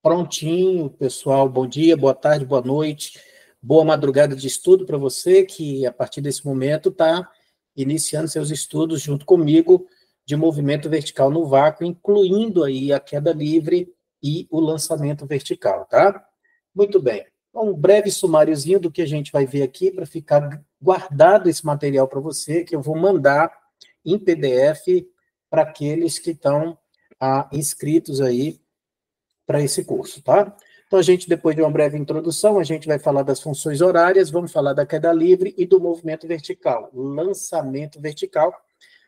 Prontinho, pessoal. Bom dia, boa tarde, boa noite. Boa madrugada de estudo para você que, a partir desse momento, está iniciando seus estudos junto comigo de movimento vertical no vácuo, incluindo aí a queda livre e o lançamento vertical, tá? Muito bem. Um breve sumáriozinho do que a gente vai ver aqui para ficar guardado esse material para você, que eu vou mandar em PDF para aqueles que estão inscritos aí para esse curso, tá? Então, a gente, depois de uma breve introdução, a gente vai falar das funções horárias, vamos falar da queda livre e do movimento vertical, lançamento vertical.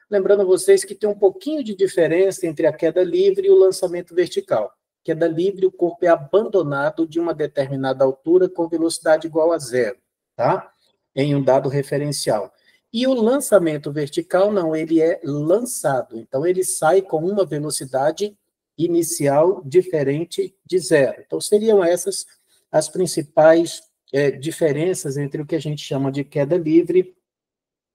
Lembrando a vocês que tem um pouquinho de diferença entre a queda livre e o lançamento vertical. Queda livre, o corpo é abandonado de uma determinada altura com velocidade igual a zero, tá? Em um dado referencial. E o lançamento vertical, não, ele é lançado. Então, ele sai com uma velocidade inicial diferente de zero. Então, seriam essas as principais diferenças entre o que a gente chama de queda livre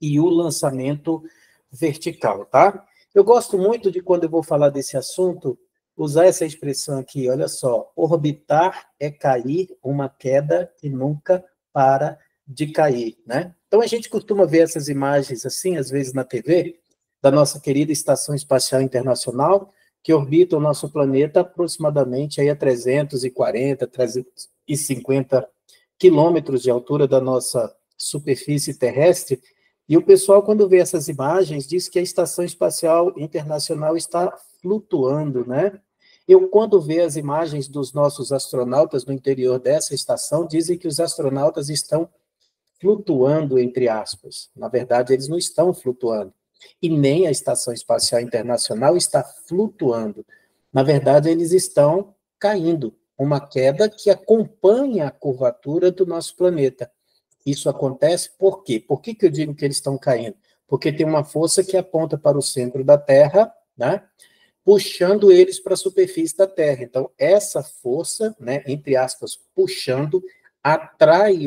e o lançamento vertical, tá? Eu gosto muito de, quando eu vou falar desse assunto, usar essa expressão aqui, olha só, orbitar é cair uma queda que nunca para de cair, né? Então, a gente costuma ver essas imagens assim, às vezes na TV, da nossa querida Estação Espacial Internacional, que orbita o nosso planeta aproximadamente aí a 340, 350 quilômetros de altura da nossa superfície terrestre, e o pessoal, quando vê essas imagens, diz que a Estação Espacial Internacional está flutuando, né? Eu, quando vejo as imagens dos nossos astronautas no interior dessa estação, dizem que os astronautas estão flutuando, entre aspas. Na verdade, eles não estão flutuando. E nem a Estação Espacial Internacional está flutuando. Na verdade, eles estão caindo. Uma queda que acompanha a curvatura do nosso planeta. Isso acontece por quê? Por que eu digo que eles estão caindo? Porque tem uma força que aponta para o centro da Terra, né, puxando eles para a superfície da Terra. Então, essa força, né, entre aspas, puxando, atrai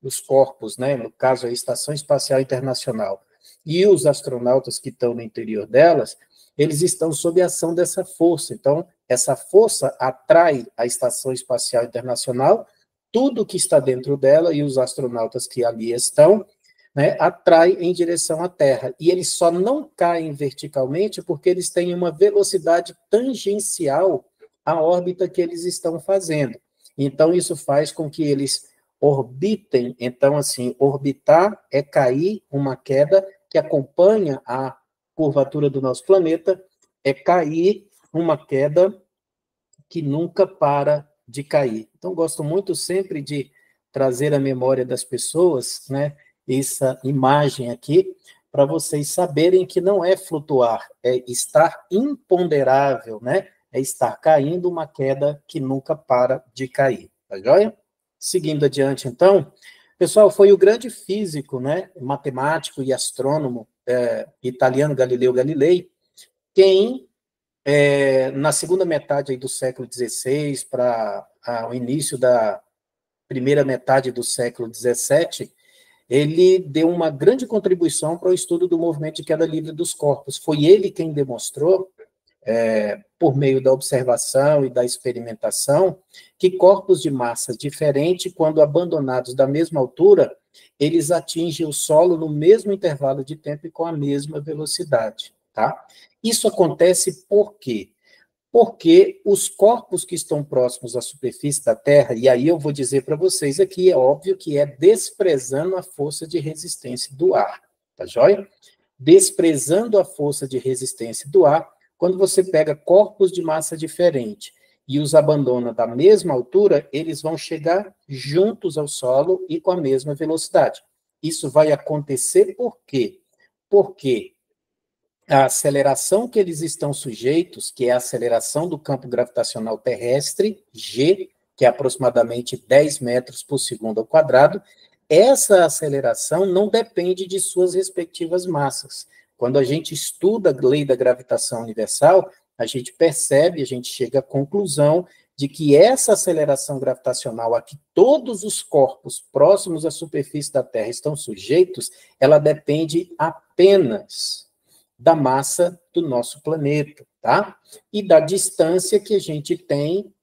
os corpos, né, no caso a Estação Espacial Internacional, e os astronautas que estão no interior delas, eles estão sob a ação dessa força. Então, essa força atrai a Estação Espacial Internacional, tudo que está dentro dela e os astronautas que ali estão, né, atrai em direção à Terra. E eles só não caem verticalmente porque eles têm uma velocidade tangencial à órbita que eles estão fazendo. Então, isso faz com que eles orbitem. Então, assim, orbitar é cair, uma queda que acompanha a curvatura do nosso planeta, é cair, uma queda que nunca para de cair. Então, gosto muito sempre de trazer à memória das pessoas, né, essa imagem aqui, para vocês saberem que não é flutuar, é estar imponderável, né, é estar caindo, uma queda que nunca para de cair. Tá joia? Seguindo adiante, então, pessoal, foi o grande físico, né, matemático e astrônomo italiano Galileu Galilei, quem na segunda metade aí do século XVI para o início da primeira metade do século XVII, ele deu uma grande contribuição para o estudo do movimento de queda livre dos corpos. Foi ele quem demonstrou, por meio da observação e da experimentação, que corpos de massa diferente, quando abandonados da mesma altura, eles atingem o solo no mesmo intervalo de tempo e com a mesma velocidade, tá? Isso acontece por quê? Porque os corpos que estão próximos à superfície da Terra, e aí eu vou dizer para vocês aqui, é óbvio que é desprezando a força de resistência do ar, tá joia? Desprezando a força de resistência do ar, quando você pega corpos de massa diferente e os abandona da mesma altura, eles vão chegar juntos ao solo e com a mesma velocidade. Isso vai acontecer por quê? Porque a aceleração que eles estão sujeitos, que é a aceleração do campo gravitacional terrestre, G, que é aproximadamente 10 metros por segundo ao quadrado, essa aceleração não depende de suas respectivas massas. Quando a gente estuda a lei da gravitação universal, a gente percebe, a gente chega à conclusão de que essa aceleração gravitacional a que todos os corpos próximos à superfície da Terra estão sujeitos, ela depende apenas da massa do nosso planeta, tá? E da distância que a gente tem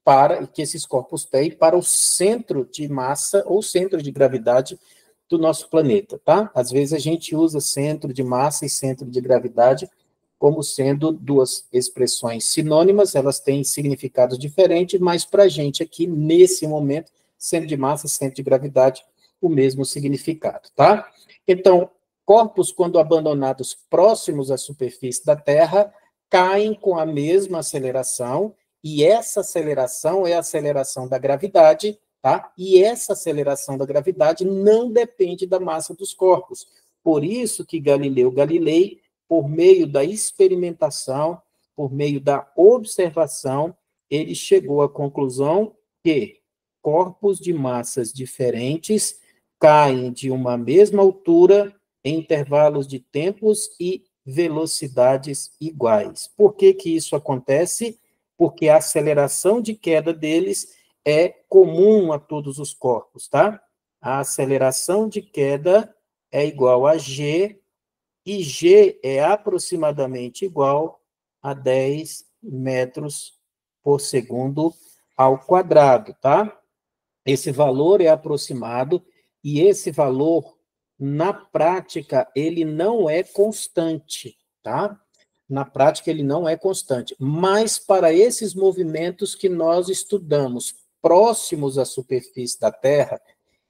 que esses corpos têm para o centro de massa ou centro de gravidade do nosso planeta, tá? Às vezes a gente usa centro de massa e centro de gravidade como sendo duas expressões sinônimas, elas têm significados diferentes, mas para a gente aqui, nesse momento, centro de massa e centro de gravidade, o mesmo significado, tá? Então, corpos, quando abandonados próximos à superfície da Terra, caem com a mesma aceleração, e essa aceleração é a aceleração da gravidade, tá? E essa aceleração da gravidade não depende da massa dos corpos. Por isso que Galileu Galilei, por meio da experimentação, por meio da observação, ele chegou à conclusão que corpos de massas diferentes caem de uma mesma altura em intervalos de tempos e velocidades iguais. Por que que isso acontece? Porque a aceleração de queda deles é comum a todos os corpos, tá? A aceleração de queda é igual a g, e g é aproximadamente igual a 10 metros por segundo ao quadrado, tá? Esse valor é aproximado, e esse valor, na prática, ele não é constante, tá? Na prática, ele não é constante. Mas para esses movimentos que nós estudamos próximos à superfície da Terra,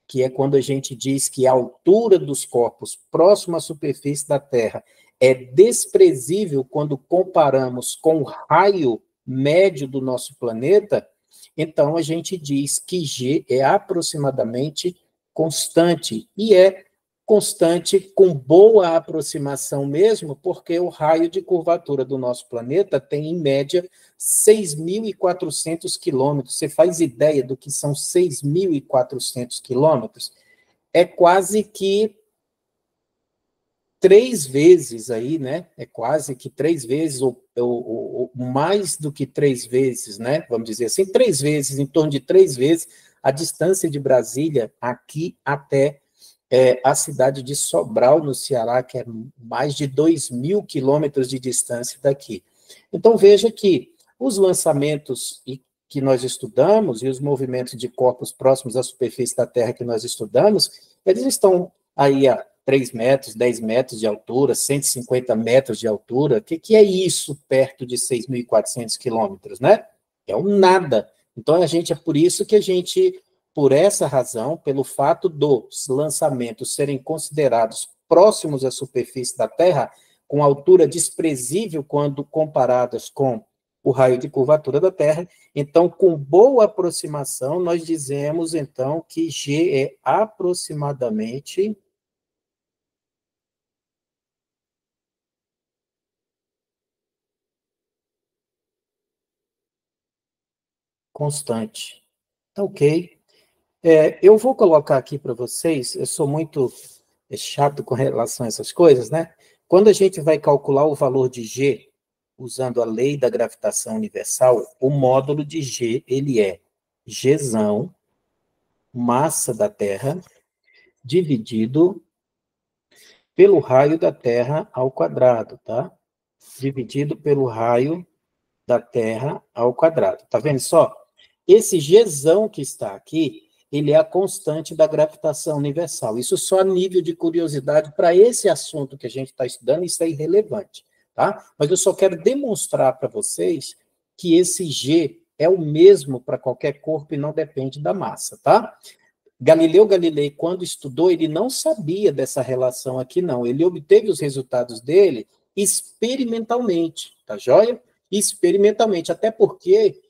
que é quando a gente diz que a altura dos corpos próximo à superfície da Terra é desprezível quando comparamos com o raio médio do nosso planeta, então a gente diz que G é aproximadamente constante, e é constante com boa aproximação mesmo, porque o raio de curvatura do nosso planeta tem, em média, 6.400 quilômetros. Você faz ideia do que são 6.400 quilômetros? É quase que 3 vezes aí, né? É quase que 3 vezes, ou mais do que 3 vezes, né? Vamos dizer assim, 3 vezes, em torno de 3 vezes, a distância de Brasília aqui até a cidade de Sobral, no Ceará, que é mais de 2.000 quilômetros de distância daqui. Então, veja que os lançamentos que nós estudamos e os movimentos de corpos próximos à superfície da Terra que nós estudamos, eles estão aí a 3 metros, 10 metros de altura, 150 metros de altura. O que é isso perto de 6.400 quilômetros, né? É um nada. Então, é por isso que a gente, por essa razão, pelo fato dos lançamentos serem considerados próximos à superfície da Terra, com altura desprezível quando comparadas com o raio de curvatura da Terra, então, com boa aproximação, nós dizemos, então, que G é aproximadamente constante. Ok. Eu vou colocar aqui para vocês, eu sou muito chato com relação a essas coisas, né? Quando a gente vai calcular o valor de G, usando a lei da gravitação universal, o módulo de G, ele é Gzão, massa da Terra, dividido pelo raio da Terra ao quadrado, tá? Dividido pelo raio da Terra ao quadrado. Tá vendo só? Esse Gzão que está aqui, ele é a constante da gravitação universal. Isso só a nível de curiosidade para esse assunto que a gente está estudando, isso é irrelevante, tá? Mas eu só quero demonstrar para vocês que esse G é o mesmo para qualquer corpo e não depende da massa, tá? Galileu Galilei, quando estudou, ele não sabia dessa relação aqui, não. Ele obteve os resultados dele experimentalmente, tá joia? Experimentalmente, até porque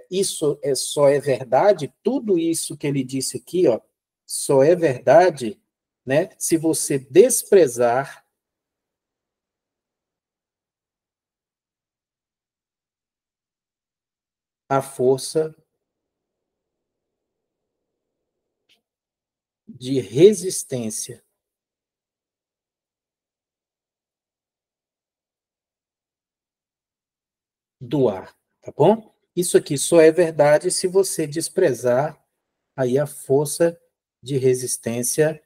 isso só é verdade, tudo isso que ele disse aqui, ó, só é verdade, né, se você desprezar a força de resistência do ar, tá bom? Isso aqui só é verdade se você desprezar aí a força de resistência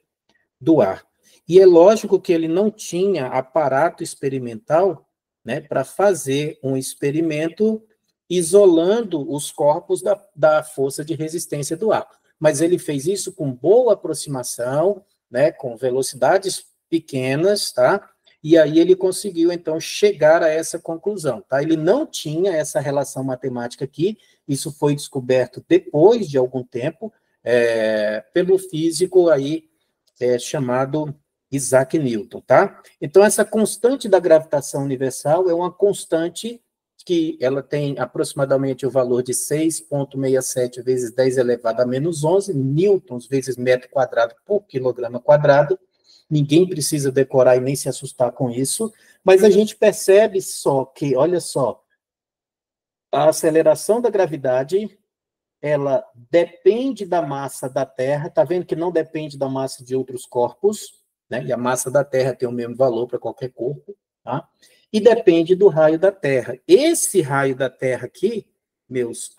do ar. E é lógico que ele não tinha aparato experimental, né, para fazer um experimento isolando os corpos da força de resistência do ar. Mas ele fez isso com boa aproximação, né, com velocidades pequenas, tá? E aí ele conseguiu, então, chegar a essa conclusão, tá? Ele não tinha essa relação matemática aqui, isso foi descoberto depois de algum tempo, pelo físico aí chamado Isaac Newton, tá? Então, essa constante da gravitação universal é uma constante que ela tem aproximadamente o valor de 6,67 vezes 10 elevado a menos 11 newtons vezes metro quadrado por quilograma quadrado. Ninguém precisa decorar e nem se assustar com isso, mas a gente percebe só que, olha só, a aceleração da gravidade, ela depende da massa da Terra, tá vendo que não depende da massa de outros corpos, né? E a massa da Terra tem o mesmo valor para qualquer corpo, tá? E depende do raio da Terra. Esse raio da Terra aqui, meus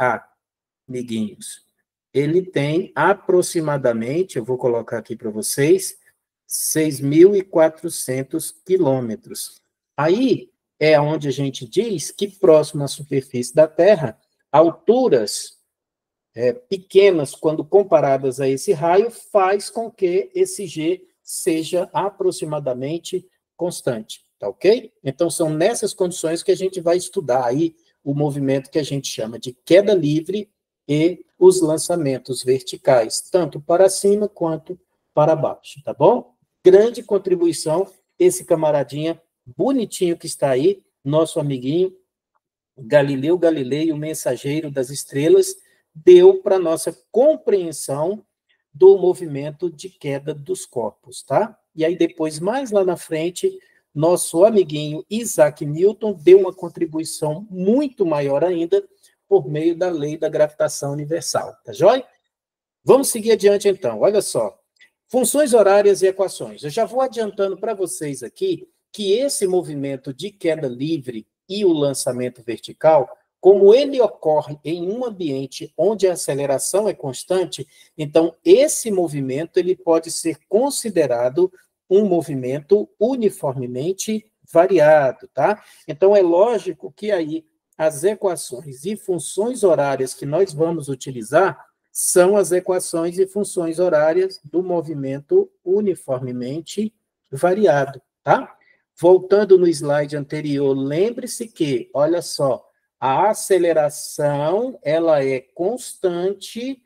amiguinhos, ele tem aproximadamente, eu vou colocar aqui para vocês, 6.400 quilômetros. Aí é onde a gente diz que próximo à superfície da Terra, alturas pequenas, quando comparadas a esse raio, faz com que esse G seja aproximadamente constante, tá ok? Então, são nessas condições que a gente vai estudar aí o movimento que a gente chama de queda livre e os lançamentos verticais, tanto para cima quanto para baixo, tá bom? Grande contribuição, esse camaradinha bonitinho que está aí, nosso amiguinho Galileu Galilei, o mensageiro das estrelas, deu para nossa compreensão do movimento de queda dos corpos, tá? E aí depois, mais lá na frente, nosso amiguinho Isaac Newton deu uma contribuição muito maior ainda por meio da lei da gravitação universal, tá joia? Vamos seguir adiante então, olha só. Funções horárias e equações. Eu já vou adiantando para vocês aqui que esse movimento de queda livre e o lançamento vertical, como ele ocorre em um ambiente onde a aceleração é constante, então esse movimento ele pode ser considerado um movimento uniformemente variado, tá? Então é lógico que aí as equações e funções horárias que nós vamos utilizar são as equações e funções horárias do movimento uniformemente variado, tá? Voltando no slide anterior, lembre-se que, olha só, a aceleração, ela é constante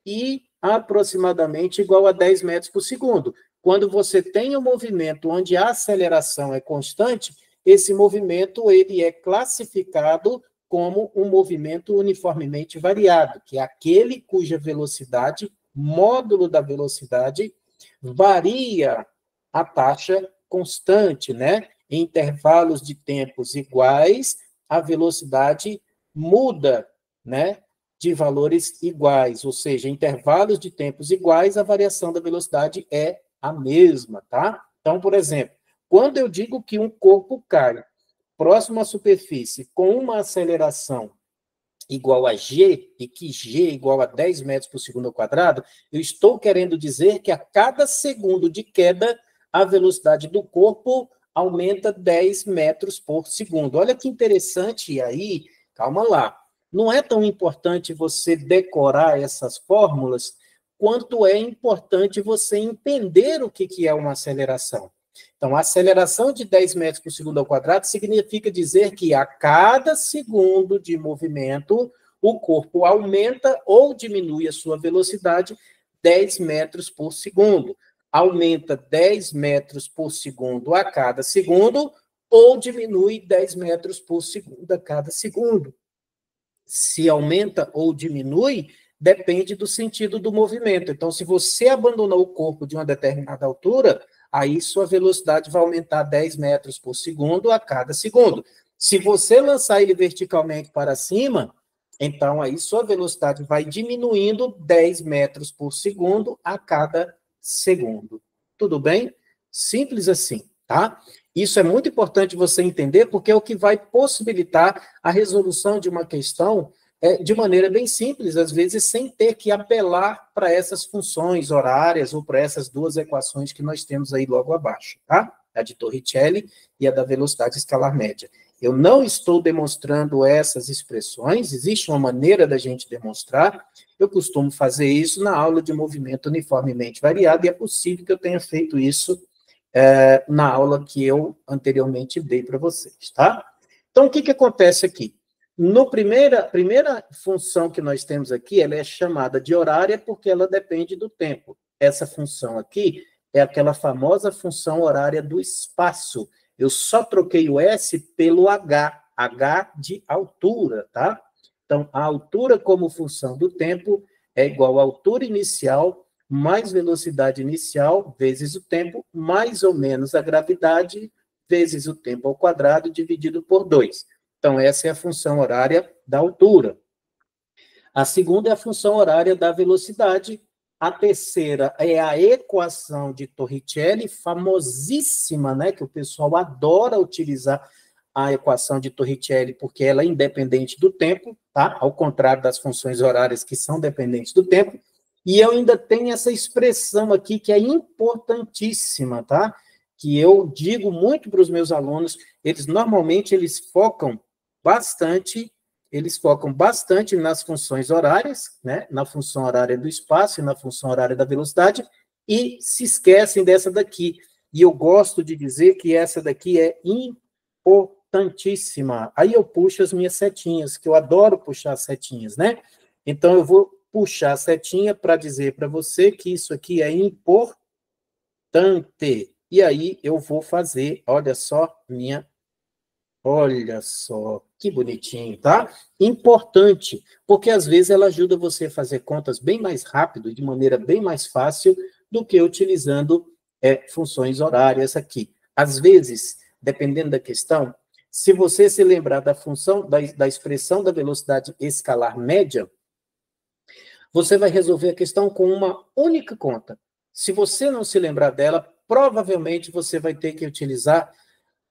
e aproximadamente igual a 10 metros por segundo. Quando você tem um movimento onde a aceleração é constante, esse movimento ele é classificado como um movimento uniformemente variado, que é aquele cuja velocidade, módulo da velocidade, varia a taxa constante, né? Em intervalos de tempos iguais, a velocidade muda, né? De valores iguais, ou seja, em intervalos de tempos iguais, a variação da velocidade é a mesma, tá? Então, por exemplo, quando eu digo que um corpo cai próximo à superfície com uma aceleração igual a g, e que g é igual a 10 metros por segundo ao quadrado, eu estou querendo dizer que a cada segundo de queda, a velocidade do corpo aumenta 10 metros por segundo. Olha que interessante, e aí, calma lá, não é tão importante você decorar essas fórmulas, quanto é importante você entender o que é uma aceleração. Então, a aceleração de 10 metros por segundo ao quadrado significa dizer que a cada segundo de movimento, o corpo aumenta ou diminui a sua velocidade 10 metros por segundo. Aumenta 10 metros por segundo a cada segundo ou diminui 10 metros por segundo a cada segundo. Se aumenta ou diminui, depende do sentido do movimento. Então, se você abandonou o corpo de uma determinada altura, aí sua velocidade vai aumentar 10 metros por segundo a cada segundo. Se você lançar ele verticalmente para cima, então aí sua velocidade vai diminuindo 10 metros por segundo a cada segundo. Tudo bem? Simples assim, tá? Isso é muito importante você entender, porque é o que vai possibilitar a resolução de uma questão de maneira bem simples, às vezes sem ter que apelar para essas funções horárias ou para essas duas equações que nós temos aí logo abaixo, tá? A de Torricelli e a da velocidade escalar média. Eu não estou demonstrando essas expressões, existe uma maneira da gente demonstrar. Eu costumo fazer isso na aula de movimento uniformemente variado, e é possível que eu tenha feito isso na aula que eu anteriormente dei para vocês, tá? Então, o que acontece aqui? No primeira função que nós temos aqui, ela é chamada de horária porque ela depende do tempo. Essa função aqui é aquela famosa função horária do espaço. Eu só troquei o S pelo H, H de altura, tá? Então, a altura como função do tempo é igual à altura inicial mais velocidade inicial vezes o tempo, mais ou menos a gravidade, vezes o tempo ao quadrado, dividido por 2. Então, essa é a função horária da altura. A segunda é a função horária da velocidade. A terceira é a equação de Torricelli, famosíssima, né, que o pessoal adora utilizar a equação de Torricelli, porque ela é independente do tempo, tá? Ao contrário das funções horárias que são dependentes do tempo. E eu ainda tenho essa expressão aqui que é importantíssima, tá? Que eu digo muito para os meus alunos, normalmente eles focam bastante nas funções horárias, né? Na função horária do espaço e na função horária da velocidade, e se esquecem dessa daqui. E eu gosto de dizer que essa daqui é importantíssima. Aí eu puxo as minhas setinhas, que eu adoro puxar setinhas, né? Então eu vou puxar a setinha para dizer para você que isso aqui é importante. E aí eu vou fazer, olha só, que bonitinho, tá? Importante, porque às vezes ela ajuda você a fazer contas bem mais rápido, de maneira bem mais fácil, do que utilizando funções horárias aqui. Às vezes, dependendo da questão, se você se lembrar da função, da expressão da velocidade escalar média, você vai resolver a questão com uma única conta. Se você não se lembrar dela, provavelmente você vai ter que utilizar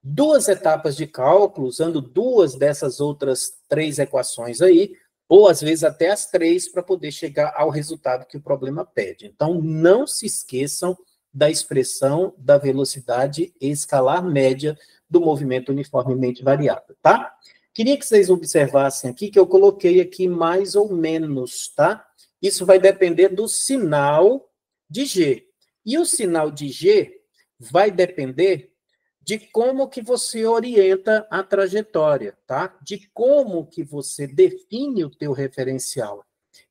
2 etapas de cálculo, usando 2 dessas outras 3 equações aí, ou às vezes até as 3, para poder chegar ao resultado que o problema pede. Então, não se esqueçam da expressão da velocidade escalar média do movimento uniformemente variável, tá? Queria que vocês observassem aqui que eu coloquei aqui mais ou menos, tá? Isso vai depender do sinal de G. E o sinal de G vai depender de como que você orienta a trajetória, tá? De como que você define o teu referencial.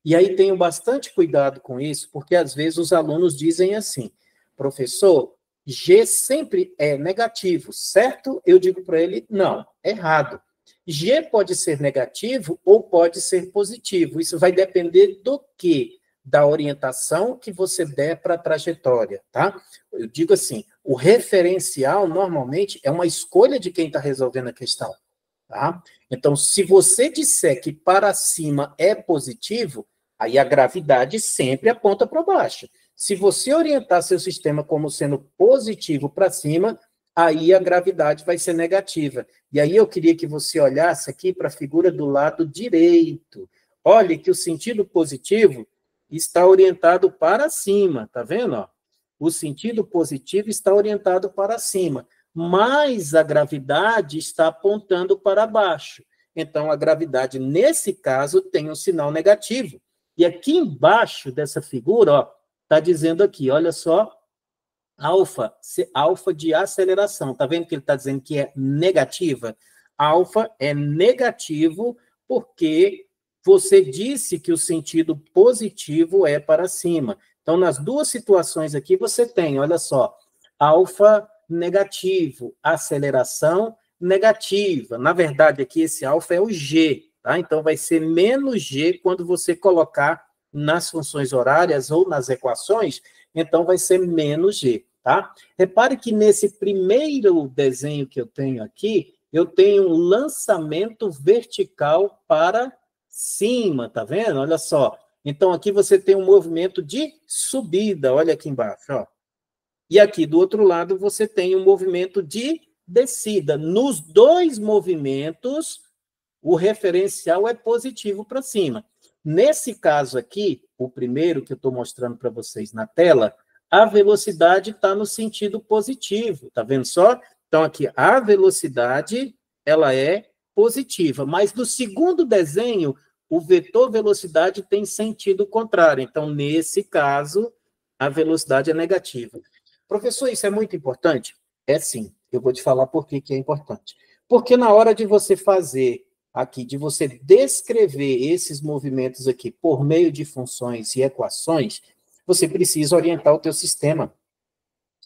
E aí tenho bastante cuidado com isso, porque às vezes os alunos dizem assim, professor, G sempre é negativo, certo? Eu digo para ele, não, errado. G pode ser negativo ou pode ser positivo. Isso vai depender do quê? Da orientação que você der para a trajetória, tá? Eu digo assim, o referencial, normalmente, é uma escolha de quem está resolvendo a questão, tá? Então, se você disser que para cima é positivo, aí a gravidade sempre aponta para baixo. Se você orientar seu sistema como sendo positivo para cima, aí a gravidade vai ser negativa. E aí eu queria que você olhasse aqui para a figura do lado direito. Olhe que o sentido positivo está orientado para cima, tá vendo? Ó? O sentido positivo está orientado para cima, mas a gravidade está apontando para baixo. Então, a gravidade, nesse caso, tem um sinal negativo. E aqui embaixo dessa figura, ó, está dizendo aqui, olha só, alfa de aceleração. Está vendo que ele está dizendo que é negativa? Alfa é negativo porque você disse que o sentido positivo é para cima. Então, nas 2 situações aqui, você tem, olha só, alfa negativo, aceleração negativa. Na verdade, aqui esse alfa é o G, tá? Então, vai ser menos G quando você colocar nas funções horárias ou nas equações, então vai ser menos G, tá? Repare que nesse primeiro desenho que eu tenho aqui, eu tenho um lançamento vertical para cima, tá vendo? Olha só. Então, aqui você tem um movimento de subida, olha aqui embaixo, ó. E aqui do outro lado você tem um movimento de descida. Nos 2 movimentos, o referencial é positivo para cima. Nesse caso aqui, o primeiro que eu estou mostrando para vocês na tela, a velocidade está no sentido positivo, tá vendo só? Então, aqui, a velocidade ela é positiva. Mas no segundo desenho, o vetor velocidade tem sentido contrário. Então, nesse caso, a velocidade é negativa. Professor, isso é muito importante? É sim. Eu vou te falar por que é importante. Porque na hora de você fazer aqui, de você descrever esses movimentos aqui por meio de funções e equações, você precisa orientar o teu sistema.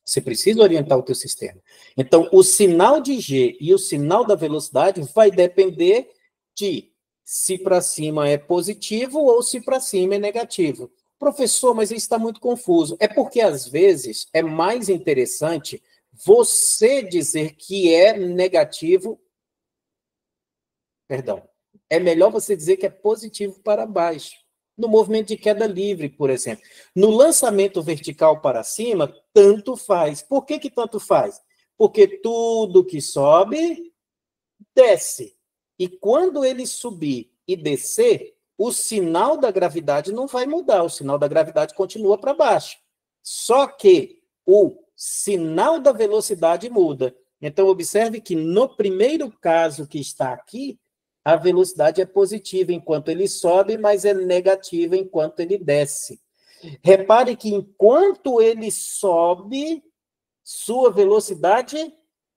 Você precisa orientar o teu sistema. Então, o sinal de G e o sinal da velocidade vai depender de se para cima é positivo ou se para cima é negativo. Professor, mas isso está muito confuso. É porque, às vezes, é mais interessante você dizer que é negativo. Perdão. É melhor você dizer que é positivo para baixo. No movimento de queda livre, por exemplo. No lançamento vertical para cima, tanto faz. Por que tanto faz? Porque tudo que sobe, desce. E quando ele subir e descer, o sinal da gravidade não vai mudar. O sinal da gravidade continua para baixo. Só que o sinal da velocidade muda. Então, observe que no primeiro caso que está aqui, a velocidade é positiva enquanto ele sobe, mas é negativa enquanto ele desce. Repare que enquanto ele sobe, sua velocidade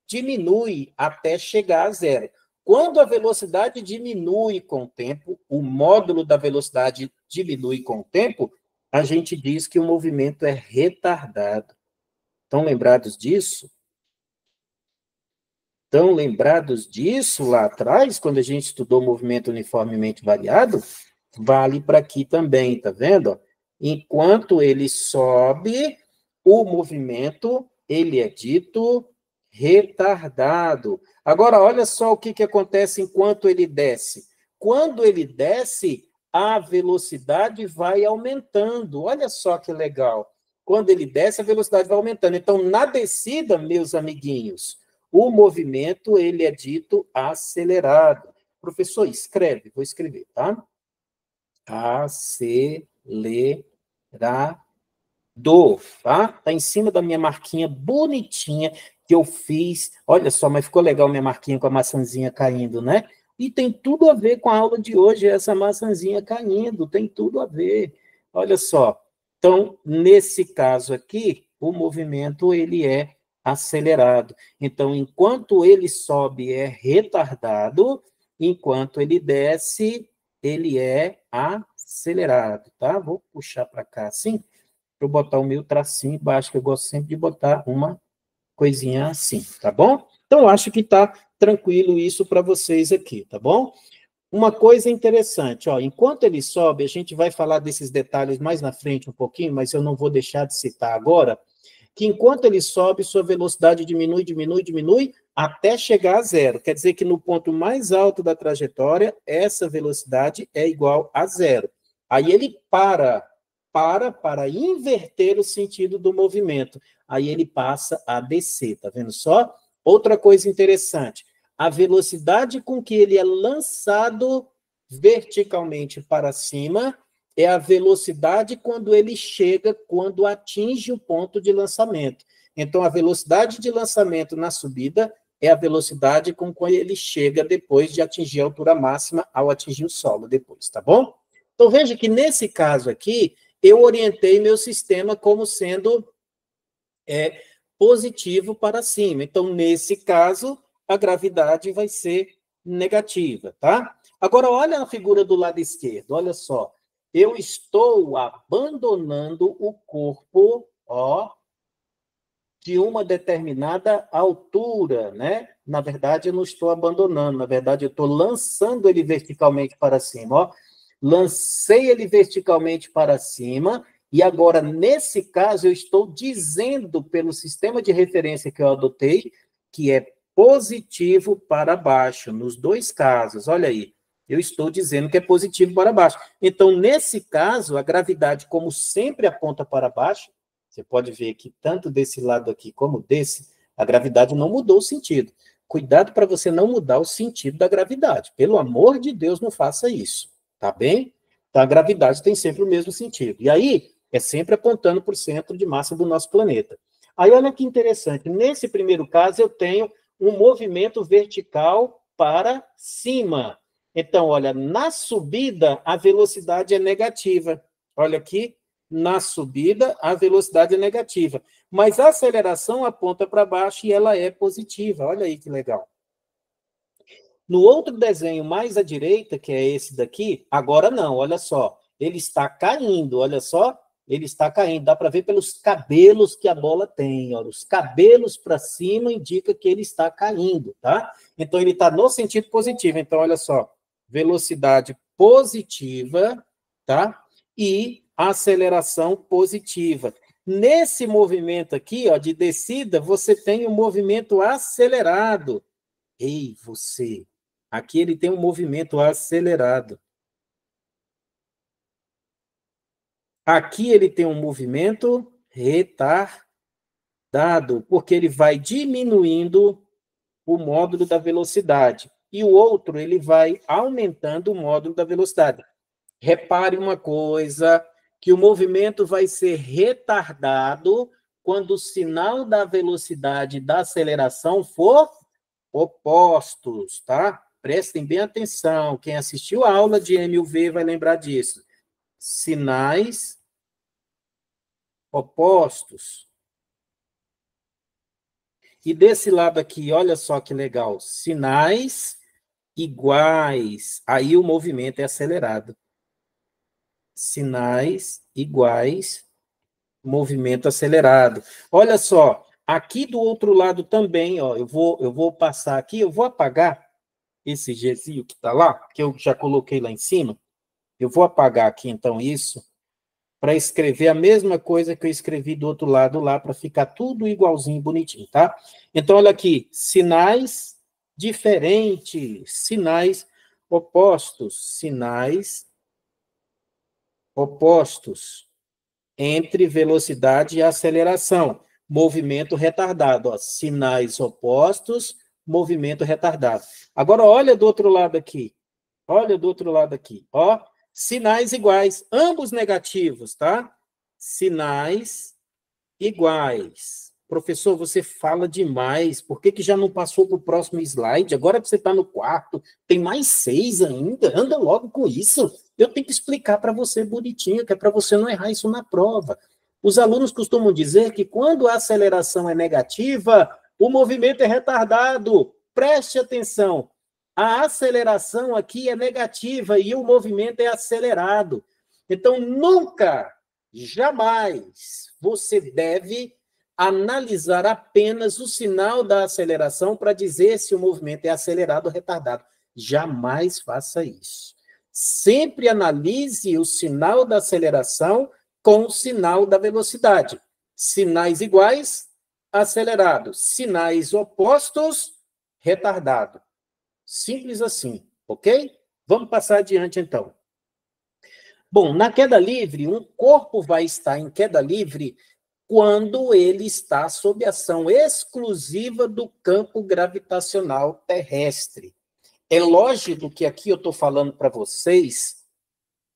diminui até chegar a zero. Quando a velocidade diminui com o tempo, o módulo da velocidade diminui com o tempo, a gente diz que o movimento é retardado. Estão lembrados disso? Estão lembrados disso lá atrás, quando a gente estudou movimento uniformemente variado? Vale para aqui também, tá vendo? Enquanto ele sobe, o movimento, ele é dito retardado. Agora, olha só o que acontece enquanto ele desce. Quando ele desce, a velocidade vai aumentando. Olha só que legal. Quando ele desce, a velocidade vai aumentando. Então, na descida, meus amiguinhos, o movimento, ele é dito acelerado. Professor, escreve, vou escrever, tá? Acelerado, tá? Tá em cima da minha marquinha bonitinha que eu fiz. Olha só, mas ficou legal minha marquinha com a maçãzinha caindo, né? E tem tudo a ver com a aula de hoje, essa maçãzinha caindo, tem tudo a ver. Olha só. Então, nesse caso aqui, o movimento, ele é acelerado. Então, enquanto ele sobe, é retardado, enquanto ele desce, ele é acelerado, tá? Vou puxar para cá assim, para eu botar o meu tracinho embaixo, que eu gosto sempre de botar uma coisinha assim, tá bom? Então, acho que está tranquilo isso para vocês aqui, tá bom? Uma coisa interessante, ó, enquanto ele sobe, a gente vai falar desses detalhes mais na frente um pouquinho, mas eu não vou deixar de citar agora, que enquanto ele sobe, sua velocidade diminui, até chegar a zero. Quer dizer que no ponto mais alto da trajetória, essa velocidade é igual a zero. Aí ele para inverter o sentido do movimento. Aí ele passa a descer, tá vendo só? Outra coisa interessante, a velocidade com que ele é lançado verticalmente para cima é a velocidade quando ele chega, quando atinge o ponto de lançamento. Então, a velocidade de lançamento na subida é a velocidade com que ele chega depois de atingir a altura máxima, ao atingir o solo depois, tá bom? Então, veja que nesse caso aqui, eu orientei meu sistema como sendo positivo para cima. Então, nesse caso, a gravidade vai ser negativa, tá? Agora, olha a figura do lado esquerdo, olha só. Eu estou abandonando o corpo, ó, de uma determinada altura, né? Na verdade, eu não estou abandonando, na verdade, eu estou lançando ele verticalmente para cima, ó. Lancei ele verticalmente para cima, e agora, nesse caso, eu estou dizendo pelo sistema de referência que eu adotei, que é positivo para baixo, nos dois casos, olha aí. Eu estou dizendo que é positivo para baixo. Então, nesse caso, a gravidade, como sempre aponta para baixo, você pode ver que tanto desse lado aqui como desse, a gravidade não mudou o sentido. Cuidado para você não mudar o sentido da gravidade. Pelo amor de Deus, não faça isso. Tá bem? Então, a gravidade tem sempre o mesmo sentido. E aí, é sempre apontando para o centro de massa do nosso planeta. Aí, olha que interessante. Nesse primeiro caso, eu tenho um movimento vertical para cima. Então, olha, na subida, a velocidade é negativa. Olha aqui, na subida, a velocidade é negativa. Mas a aceleração aponta para baixo e ela é positiva. Olha aí que legal. No outro desenho mais à direita, que é esse daqui, agora não, olha só. Ele está caindo, olha só. Ele está caindo. Dá para ver pelos cabelos que a bola tem. Olha, os cabelos para cima indica que ele está caindo, tá? Então, ele está no sentido positivo. Então, olha só. Velocidade positiva, tá? E aceleração positiva. Nesse movimento aqui, ó, de descida, você tem um movimento acelerado. Ei, você... Aqui ele tem um movimento acelerado. Aqui ele tem um movimento retardado, porque ele vai diminuindo o módulo da velocidade. E o outro, ele vai aumentando o módulo da velocidade. Repare uma coisa, que o movimento vai ser retardado quando o sinal da velocidade e da aceleração for opostos, tá? Prestem bem atenção. Quem assistiu a aula de MUV vai lembrar disso. Sinais opostos. E desse lado aqui, olha só que legal. Sinais iguais. Aí o movimento é acelerado. Sinais iguais, movimento acelerado. Olha só, aqui do outro lado também, ó, eu vou passar aqui, eu vou apagar esse Gzinho que está lá, que eu já coloquei lá em cima. Eu vou apagar aqui, então, isso, para escrever a mesma coisa que eu escrevi do outro lado lá, para ficar tudo igualzinho, bonitinho, tá? Então, olha aqui, sinais diferentes, sinais opostos, sinais opostos entre velocidade e aceleração, movimento retardado, ó, sinais opostos, movimento retardado. Agora, olha do outro lado aqui. Olha do outro lado aqui. Ó, sinais iguais, ambos negativos, tá? Sinais iguais. Professor, você fala demais. Por que já não passou para o próximo slide? Agora que você está no quarto, tem mais 6 ainda. Anda logo com isso. Eu tenho que explicar para você bonitinho, que é para você não errar isso na prova. Os alunos costumam dizer que quando a aceleração é negativa, o movimento é retardado. Preste atenção. A aceleração aqui é negativa e o movimento é acelerado. Então, nunca, jamais, você deve analisar apenas o sinal da aceleração para dizer se o movimento é acelerado ou retardado. Jamais faça isso. Sempre analise o sinal da aceleração com o sinal da velocidade. Sinais iguais, acelerado. Sinais opostos, retardado. Simples assim, ok? Vamos passar adiante, então. Bom, na queda livre, um corpo vai estar em queda livre quando ele está sob ação exclusiva do campo gravitacional terrestre. É lógico que aqui eu estou falando para vocês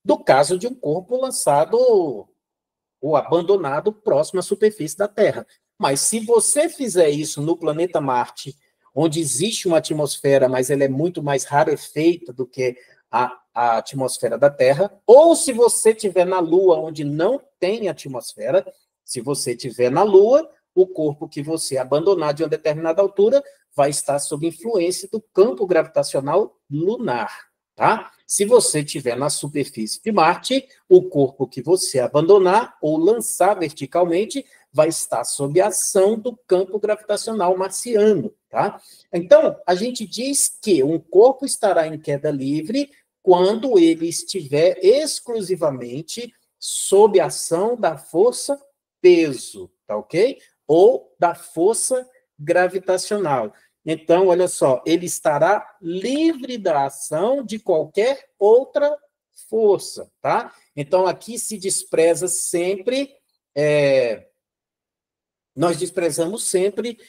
do caso de um corpo lançado ou abandonado próximo à superfície da Terra. Mas se você fizer isso no planeta Marte, onde existe uma atmosfera, mas ela é muito mais rarefeita do que a atmosfera da Terra, ou se você estiver na Lua, onde não tem atmosfera, se você estiver na Lua, o corpo que você abandonar de uma determinada altura vai estar sob influência do campo gravitacional lunar, tá? Se você estiver na superfície de Marte, o corpo que você abandonar ou lançar verticalmente vai estar sob a ação do campo gravitacional marciano, tá? Então, a gente diz que um corpo estará em queda livre quando ele estiver exclusivamente sob a ação da força peso, tá ok? Ou da força gravitacional. Então, olha só, ele estará livre da ação de qualquer outra força, tá? Então, aqui se despreza sempre, nós desprezamos sempre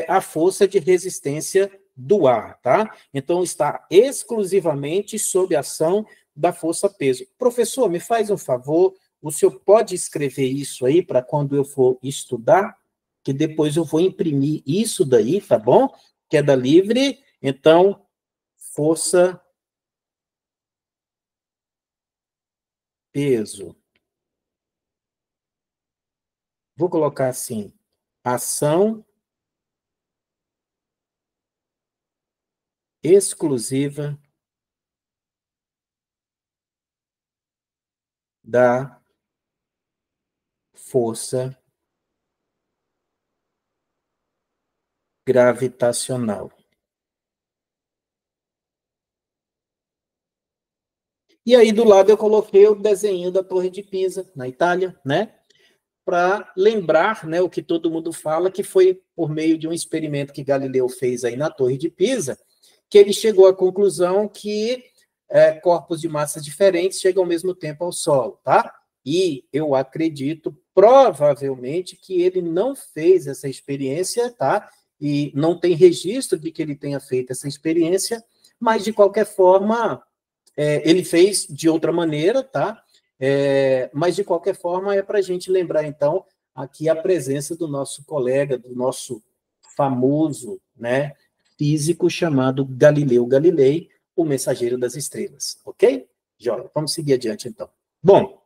a força de resistência do ar, tá? Então, está exclusivamente sob a ação da força peso. Professor, me faz um favor, o senhor pode escrever isso aí para quando eu for estudar, que depois eu vou imprimir isso daí, tá bom? Queda livre, então, força, peso. Vou colocar assim, ação exclusiva da força gravitacional. E aí, do lado, eu coloquei o desenho da Torre de Pisa, na Itália, né? Para lembrar, né, o que todo mundo fala, que foi por meio de um experimento que Galileu fez aí na Torre de Pisa, que ele chegou à conclusão que corpos de massas diferentes chegam ao mesmo tempo ao solo, tá? E eu acredito, provavelmente, que ele não fez essa experiência, tá? E não tem registro de que ele tenha feito essa experiência, mas, de qualquer forma, ele fez de outra maneira, tá? Mas, de qualquer forma, é para a gente lembrar, então, aqui a presença do nosso colega, do nosso famoso, né, físico chamado Galileu Galilei, o mensageiro das estrelas, ok? Jóia, vamos seguir adiante, então. Bom,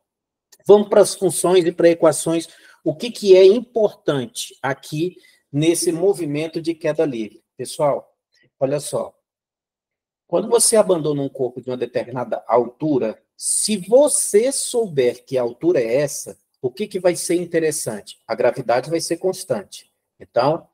vamos para as funções e para equações. O que é importante aqui nesse movimento de queda livre? Pessoal, olha só. Quando você abandona um corpo de uma determinada altura, se você souber que a altura é essa, o que vai ser interessante? A gravidade vai ser constante. Então,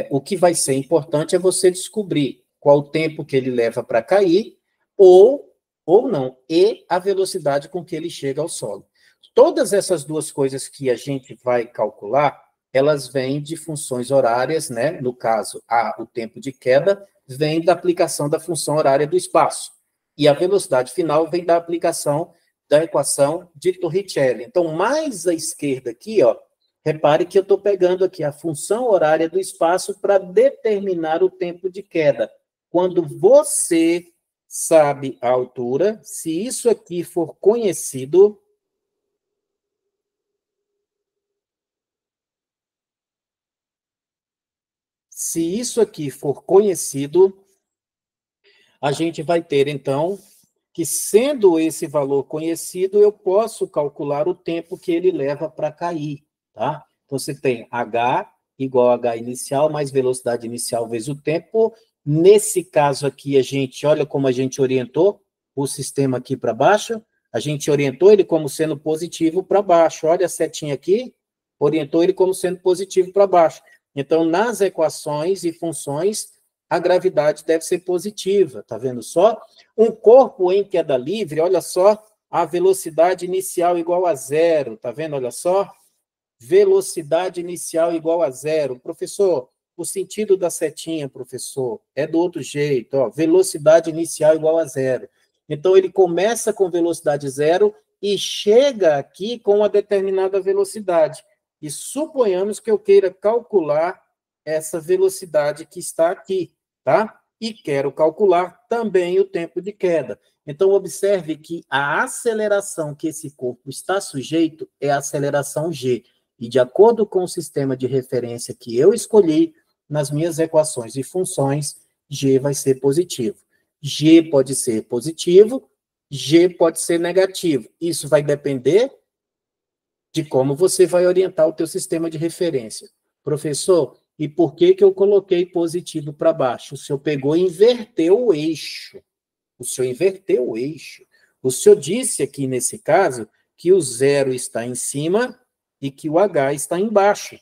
o que vai ser importante é você descobrir qual o tempo que ele leva para cair, ou não, e a velocidade com que ele chega ao solo. Todas essas duas coisas que a gente vai calcular, elas vêm de funções horárias, né? No caso, o tempo de queda vem da aplicação da função horária do espaço. E a velocidade final vem da aplicação da equação de Torricelli. Então, mais à esquerda aqui, ó, repare que eu estou pegando aqui a função horária do espaço para determinar o tempo de queda. Quando você sabe a altura, se isso aqui for conhecido, a gente vai ter, então, que sendo esse valor conhecido, eu posso calcular o tempo que ele leva para cair, tá? Então, você tem H igual a H inicial, mais velocidade inicial vezes o tempo. Nesse caso aqui, olha como a gente orientou o sistema aqui para baixo, a gente orientou ele como sendo positivo para baixo. Olha a setinha aqui, orientou ele como sendo positivo para baixo. Então, nas equações e funções, a gravidade deve ser positiva, tá vendo só? Um corpo em queda livre, olha só, a velocidade inicial igual a zero, tá vendo? Olha só, velocidade inicial igual a zero. Professor, o sentido da setinha, professor, é do outro jeito, ó, velocidade inicial igual a zero. Então, ele começa com velocidade zero e chega aqui com uma determinada velocidade. E suponhamos que eu queira calcular essa velocidade que está aqui, tá? E quero calcular também o tempo de queda. Então, observe que a aceleração que esse corpo está sujeito é a aceleração g. E, de acordo com o sistema de referência que eu escolhi, nas minhas equações e funções, g vai ser positivo. G pode ser positivo, g pode ser negativo. Isso vai depender de como você vai orientar o teu sistema de referência. Professor, e por que eu coloquei positivo para baixo? O senhor pegou e inverteu o eixo. O senhor inverteu o eixo. O senhor disse aqui, nesse caso, que o zero está em cima e que o H está embaixo.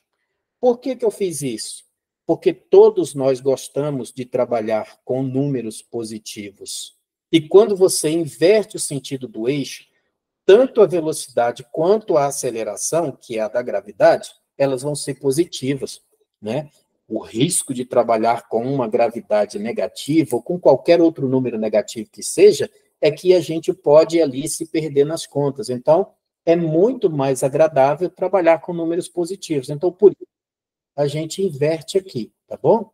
Por que eu fiz isso? Porque todos nós gostamos de trabalhar com números positivos. E quando você inverte o sentido do eixo, tanto a velocidade quanto a aceleração, que é a da gravidade, elas vão ser positivas, né? O risco de trabalhar com uma gravidade negativa ou com qualquer outro número negativo que seja, é que a gente pode ali se perder nas contas. Então, é muito mais agradável trabalhar com números positivos. Então, por isso, a gente inverte aqui, tá bom?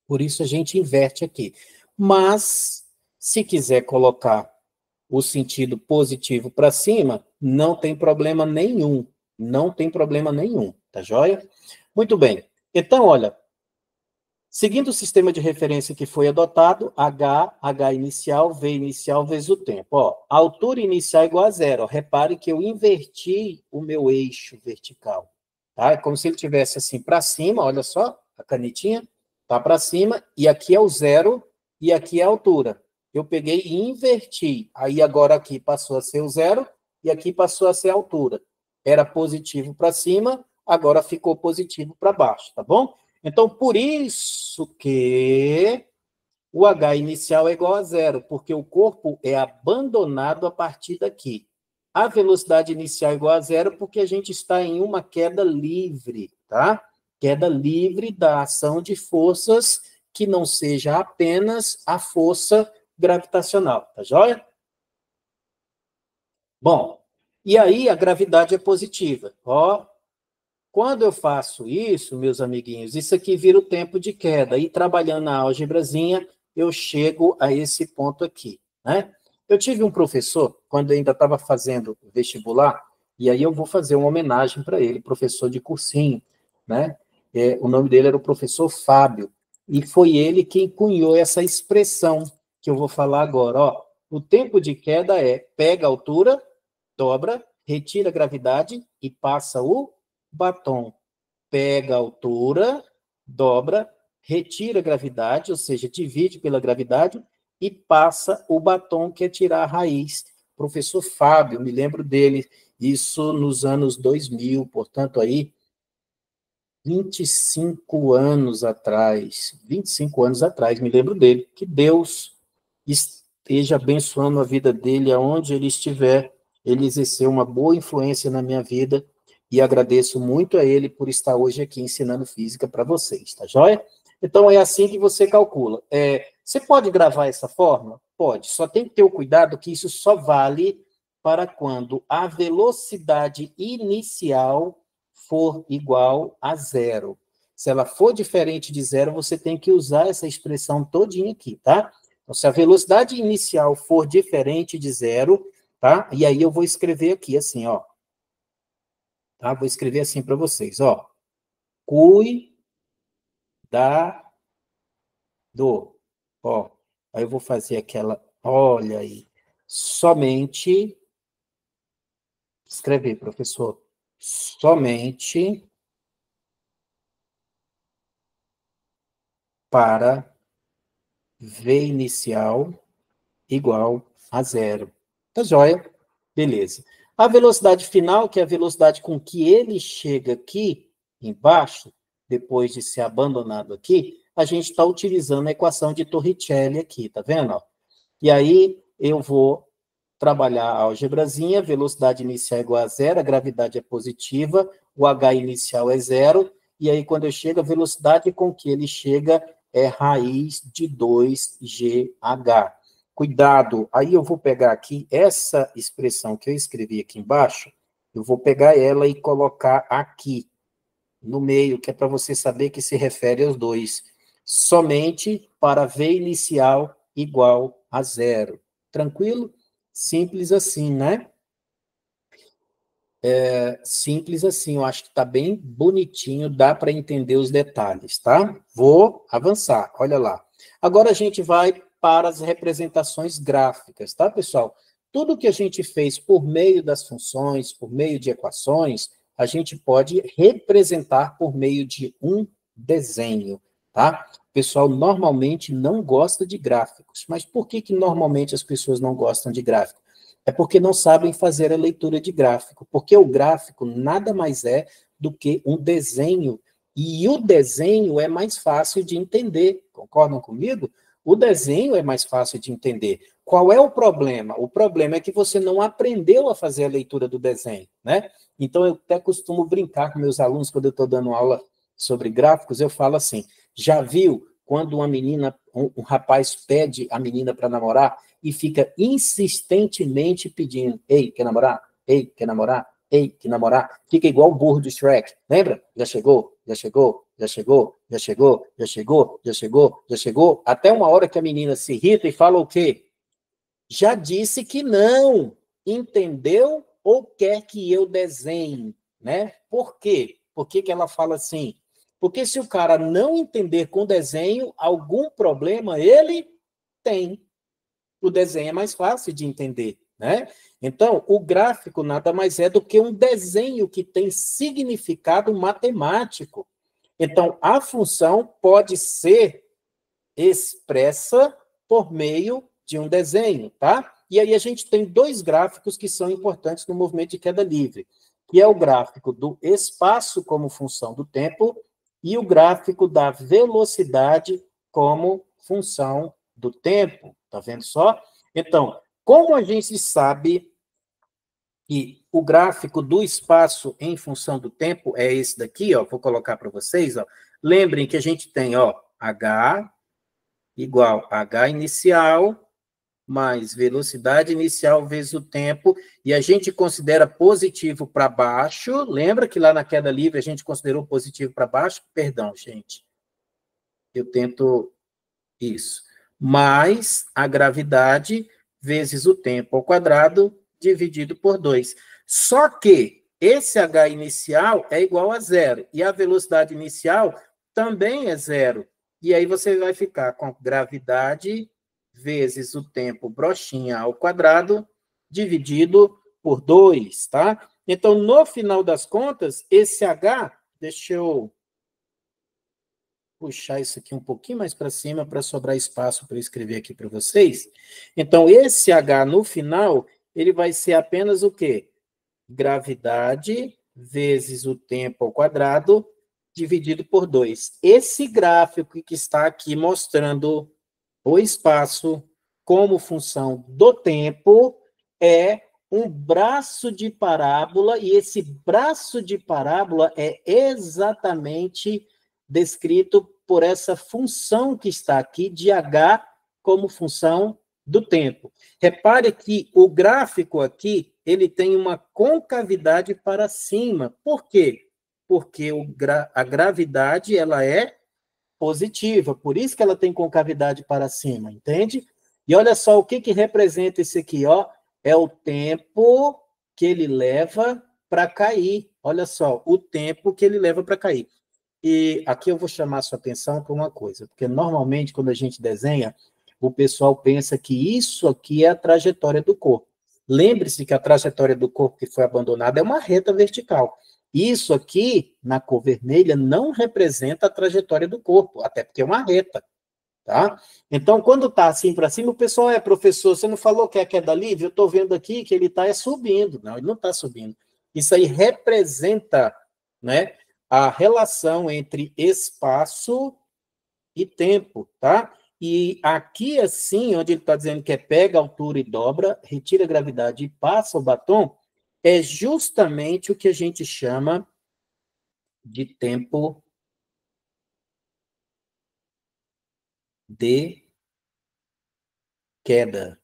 Por isso, a gente inverte aqui. Mas, se quiser colocar o sentido positivo para cima, não tem problema nenhum. Não tem problema nenhum, tá joia? Muito bem. Então, olha, Seguindo o sistema de referência que foi adotado, H inicial, V inicial, vezes o tempo. Ó, a altura inicial é igual a zero. Ó, repare que eu inverti o meu eixo vertical. Tá? É como se ele tivesse assim para cima, olha só, a canetinha tá para cima, e aqui é o zero, e aqui é a altura. Eu peguei e inverti. Aí agora aqui passou a ser o zero, e aqui passou a ser a altura. Era positivo para cima, agora ficou positivo para baixo, tá bom? Então, por isso que o H inicial é igual a zero, porque o corpo é abandonado a partir daqui. A velocidade inicial é igual a zero porque a gente está em uma queda livre, tá? Queda livre da ação de forças que não seja apenas a força gravitacional, tá joia? Bom, e aí a gravidade é positiva. Ó, quando eu faço isso, meus amiguinhos, isso aqui vira o tempo de queda. E trabalhando na álgebrazinha, eu chego a esse ponto aqui, né? Eu tive um professor, quando eu ainda estava fazendo vestibular, e aí eu vou fazer uma homenagem para ele, professor de cursinho, né? O nome dele era o professor Fábio, e foi ele quem cunhou essa expressão que eu vou falar agora. Ó, o tempo de queda é pega a altura, dobra, retira a gravidade e passa o batom. Pega a altura, dobra, retira a gravidade, ou seja, divide pela gravidade e passa o batom, que é tirar a raiz. Professor Fábio, me lembro dele, isso nos anos 2000, portanto aí 25 anos atrás, 25 anos atrás, me lembro dele. Que Deus esteja abençoando a vida dele aonde ele estiver. Ele exerceu uma boa influência na minha vida e agradeço muito a ele por estar hoje aqui ensinando física para vocês, tá joia? Então, é assim que você calcula. Você pode gravar essa fórmula? Pode, só tem que ter o cuidado que isso só vale para quando a velocidade inicial for igual a zero. Se ela for diferente de zero, você tem que usar essa expressão todinha aqui, tá? Então, se a velocidade inicial for diferente de zero, tá? E aí eu vou escrever aqui assim, ó. Tá? Vou escrever assim para vocês, ó. Cuidado. Ó, aí eu vou fazer aquela, olha aí, somente, escrever, professor, somente para V inicial igual a zero. Tá joia? Beleza. A velocidade final, que é a velocidade com que ele chega aqui embaixo, depois de ser abandonado aqui, a gente está utilizando a equação de Torricelli aqui, tá vendo? E aí eu vou trabalhar a algebrazinha, velocidade inicial é igual a zero, a gravidade é positiva, o H inicial é zero, e aí quando eu chego, a velocidade com que ele chega é raiz de 2GH. Cuidado, aí eu vou pegar aqui essa expressão que eu escrevi aqui embaixo, eu vou pegar ela e colocar aqui, no meio, que é para você saber que se refere aos dois. Somente para V inicial igual a zero. Tranquilo? Simples assim, né? Simples assim, eu acho que está bem bonitinho, dá para entender os detalhes, tá? Vou avançar, olha lá. Agora a gente vai para as representações gráficas, tá, pessoal? Tudo que a gente fez por meio das funções, por meio de equações, a gente pode representar por meio de um desenho, tá? O pessoal normalmente não gosta de gráficos, mas por que normalmente as pessoas não gostam de gráficos? É porque não sabem fazer a leitura de gráfico, porque o gráfico nada mais é do que um desenho, e o desenho é mais fácil de entender, concordam comigo? O desenho é mais fácil de entender. Qual é o problema? O problema é que você não aprendeu a fazer a leitura do desenho, né? Então, eu até costumo brincar com meus alunos, quando eu estou dando aula sobre gráficos, eu falo assim, já viu quando uma menina, um rapaz pede a menina para namorar, e fica insistentemente pedindo, ei, quer namorar? Ei, quer namorar? Ei, quer namorar? Fica igual o burro do Shrek, lembra? Já chegou, já chegou, já chegou, já chegou, já chegou, já chegou, já chegou, até uma hora que a menina se irrita e fala o quê? Já disse que não, entendeu? Ou quer que eu desenhe, né? Por quê? Por que ela fala assim? Porque se o cara não entender com desenho, algum problema ele tem. O desenho é mais fácil de entender, né? Então, o gráfico nada mais é do que um desenho que tem significado matemático. Então, a função pode ser expressa por meio de um desenho, tá? E aí a gente tem dois gráficos que são importantes no movimento de queda livre, que é o gráfico do espaço como função do tempo e o gráfico da velocidade como função do tempo. Tá vendo só? Então, como a gente sabe que o gráfico do espaço em função do tempo é esse daqui, ó, vou colocar para vocês, ó. Lembrem que a gente tem, ó, h igual a h inicial mais velocidade inicial vezes o tempo, e a gente considera positivo para baixo. Lembra que lá na queda livre a gente considerou positivo para baixo? Perdão, gente. Eu tento isso. Mais a gravidade vezes o tempo ao quadrado dividido por 2. Só que esse h inicial é igual a zero, e a velocidade inicial também é zero. E aí você vai ficar com gravidade vezes o tempo brochinha ao quadrado, dividido por 2, tá? Então, no final das contas, esse h, deixa eu puxar isso aqui um pouquinho mais para cima para sobrar espaço para eu escrever aqui para vocês. Então, esse h no final, ele vai ser apenas o quê? Gravidade vezes o tempo ao quadrado, dividido por 2. Esse gráfico que está aqui mostrando o espaço como função do tempo é um braço de parábola, e esse braço de parábola é exatamente descrito por essa função que está aqui de h como função do tempo. Repare que o gráfico aqui, ele tem uma concavidade para cima. Por quê? Porque a gravidade, ela é positiva, por isso que ela tem concavidade para cima, entende? E olha só o que representa esse aqui, ó, é o tempo que ele leva para cair. Olha só, o tempo que ele leva para cair. E aqui eu vou chamar a sua atenção para uma coisa, porque normalmente quando a gente desenha, o pessoal pensa que isso aqui é a trajetória do corpo. Lembre-se que a trajetória do corpo que foi abandonada é uma reta vertical. Isso aqui, na cor vermelha, não representa a trajetória do corpo, até porque é uma reta, tá? Então, quando está assim para cima, o pessoal, professor, você não falou que é a queda livre? Eu estou vendo aqui que ele está subindo. Não, ele não está subindo. Isso aí representa, né, a relação entre espaço e tempo, tá? E aqui, assim, onde ele está dizendo que é pega a altura e dobra, retira a gravidade e passa o batom, é justamente o que a gente chama de tempo de queda.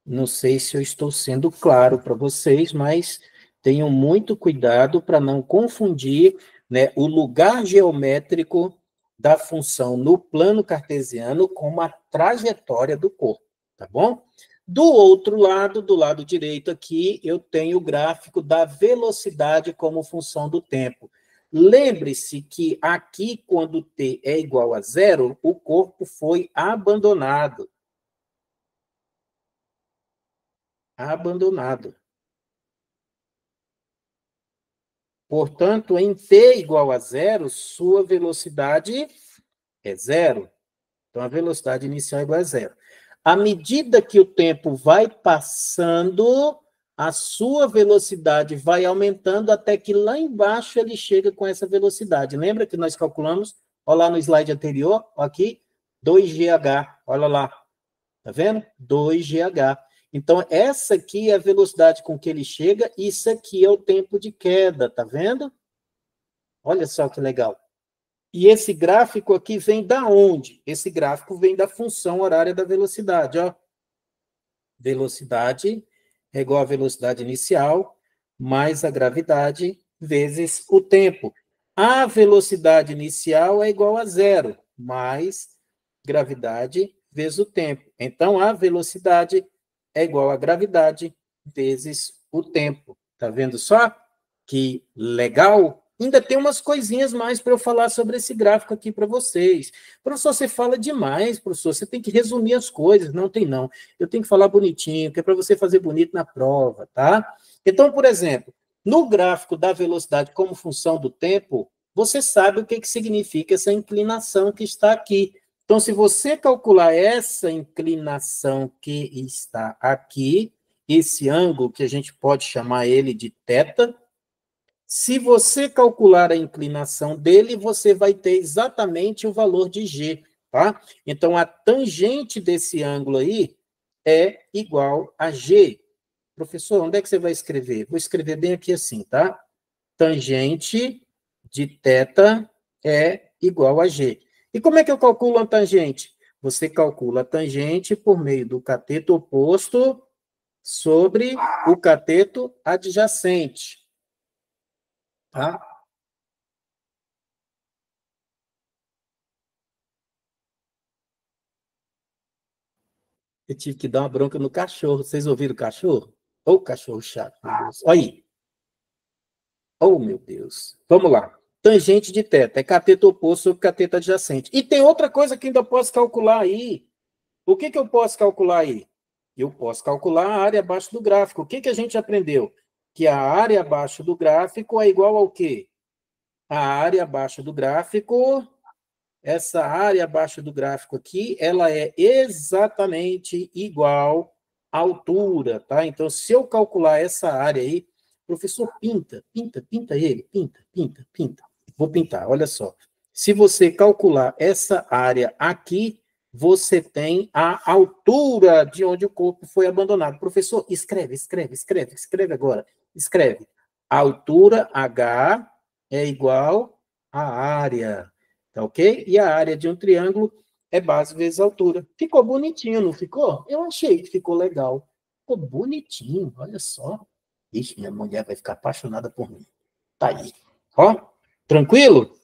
Não sei se eu estou sendo claro para vocês, mas tenham muito cuidado para não confundir, né, o lugar geométrico da função no plano cartesiano com a trajetória do corpo, tá bom? Do outro lado, do lado direito aqui, eu tenho o gráfico da velocidade como função do tempo. Lembre-se que aqui, quando t é igual a zero, o corpo foi abandonado. Abandonado. Portanto, em t igual a zero, sua velocidade é zero. Então, a velocidade inicial é igual a zero. À medida que o tempo vai passando, a sua velocidade vai aumentando até que lá embaixo ele chega com essa velocidade. Lembra que nós calculamos, olha lá no slide anterior, aqui, 2GH, olha lá. Tá vendo? 2GH. Então, essa aqui é a velocidade com que ele chega, isso aqui é o tempo de queda, tá vendo? Olha só que legal. E esse gráfico aqui vem da onde? Esse gráfico vem da função horária da velocidade, ó. Velocidade é igual à velocidade inicial mais a gravidade vezes o tempo. A velocidade inicial é igual a zero, mais gravidade vezes o tempo. Então, a velocidade é igual a gravidade vezes o tempo. Tá vendo só? Que legal? ainda tem umas coisinhas mais para eu falar sobre esse gráfico aqui para vocês. Professor, você fala demais, professor, você tem que resumir as coisas. Não tem não. Eu tenho que falar bonitinho, que é para você fazer bonito na prova, tá? Então, por exemplo, no gráfico da velocidade como função do tempo, você sabe o que, que significa essa inclinação que está aqui. Então, se você calcular essa inclinação que está aqui, esse ângulo, que a gente pode chamar ele de θ, se você calcular a inclinação dele, você vai ter exatamente o valor de G, tá? Então, a tangente desse ângulo aí é igual a G. Professor, onde é que você vai escrever? Vou escrever bem aqui assim, tá? Tangente de θ é igual a G. E como é que eu calculo a tangente? Você calcula a tangente por meio do cateto oposto sobre o cateto adjacente. Tá? Eu tive que dar uma bronca no cachorro. Vocês ouviram o cachorro? Ô, cachorro chato. Meu Deus. Olha aí. Oh, meu Deus. Vamos lá. Tangente de θ é cateto oposto sobre cateto adjacente. E tem outra coisa que ainda posso calcular aí. O que, que eu posso calcular aí? Eu posso calcular a área abaixo do gráfico. O que, que a gente aprendeu? Que a área abaixo do gráfico é igual ao quê? A área abaixo do gráfico, essa área abaixo do gráfico aqui, ela é exatamente igual à altura, tá? Então, se eu calcular essa área aí, professor, pinta ele, pinta. Vou pintar, olha só. Se você calcular essa área aqui, você tem a altura de onde o corpo foi abandonado. Professor, escreve agora. Escreve. A altura H é igual à área, tá ok? E a área de um triângulo é base vezes altura. Ficou bonitinho, não ficou? Eu achei que ficou legal. Ficou bonitinho, olha só. Ixi, minha mulher vai ficar apaixonada por mim. Tá aí. Ó, tranquilo?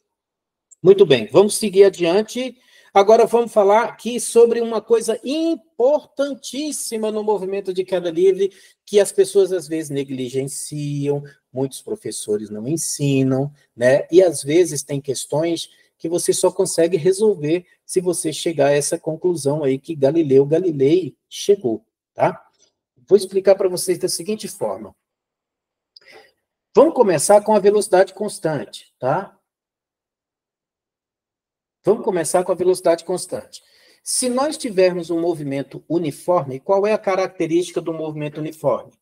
Muito bem, vamos seguir adiante. Agora vamos falar aqui sobre uma coisa importantíssima no movimento de queda livre, que as pessoas às vezes negligenciam, muitos professores não ensinam, né? E às vezes tem questões que você só consegue resolver se você chegar a essa conclusão aí que Galileu Galilei chegou, tá? Vou explicar para vocês da seguinte forma. Vamos começar com a velocidade constante, tá? Vamos começar com a velocidade constante. Se nós tivermos um movimento uniforme, qual é a característica do movimento uniforme?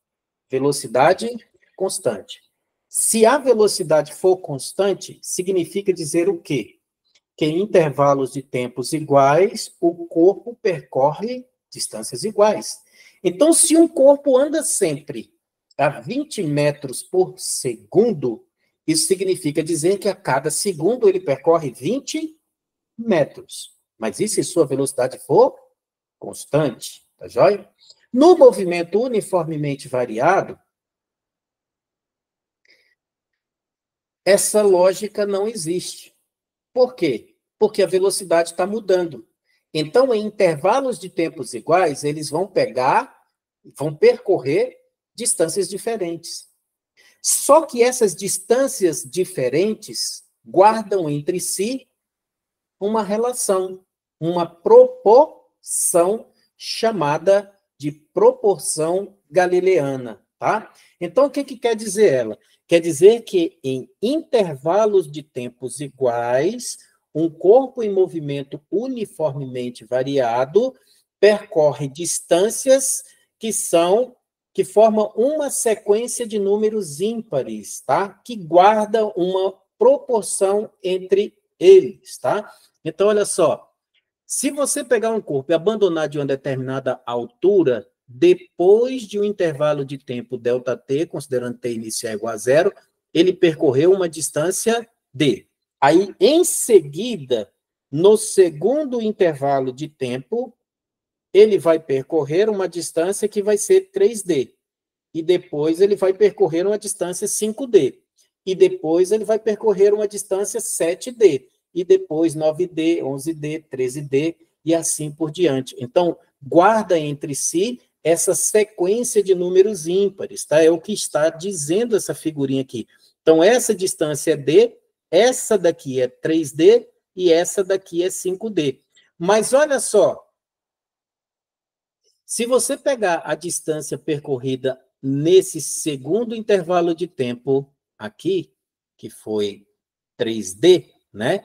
Velocidade constante. Se a velocidade for constante, significa dizer o quê? Que em intervalos de tempos iguais, o corpo percorre distâncias iguais. Então, se um corpo anda sempre a 20 metros por segundo, isso significa dizer que a cada segundo ele percorre 20 metros. Mas e se sua velocidade for constante? Tá joia? No movimento uniformemente variado, essa lógica não existe. Por quê? Porque a velocidade está mudando. Então, em intervalos de tempos iguais, eles vão percorrer distâncias diferentes. Só que essas distâncias diferentes guardam entre si uma relação, uma proporção chamada de proporção galileana, tá? Então, o que quer dizer ela? Quer dizer que em intervalos de tempos iguais, um corpo em movimento uniformemente variado percorre distâncias que formam uma sequência de números ímpares, tá? Que guarda uma proporção entre eles, tá? Então, olha só, se você pegar um corpo e abandonar de uma determinada altura, depois de um intervalo de tempo ΔT, considerando T inicial igual a zero, ele percorreu uma distância D. Aí, em seguida, no segundo intervalo de tempo, ele vai percorrer uma distância que vai ser 3D. E depois ele vai percorrer uma distância 5D. E depois ele vai percorrer uma distância 7D. E depois 9D, 11D, 13D e assim por diante. Então, guarda entre si essa sequência de números ímpares, tá? É o que está dizendo essa figurinha aqui. Então, essa distância é D, essa daqui é 3D e essa daqui é 5D. Mas olha só, se você pegar a distância percorrida nesse segundo intervalo de tempo aqui, que foi 3D, né?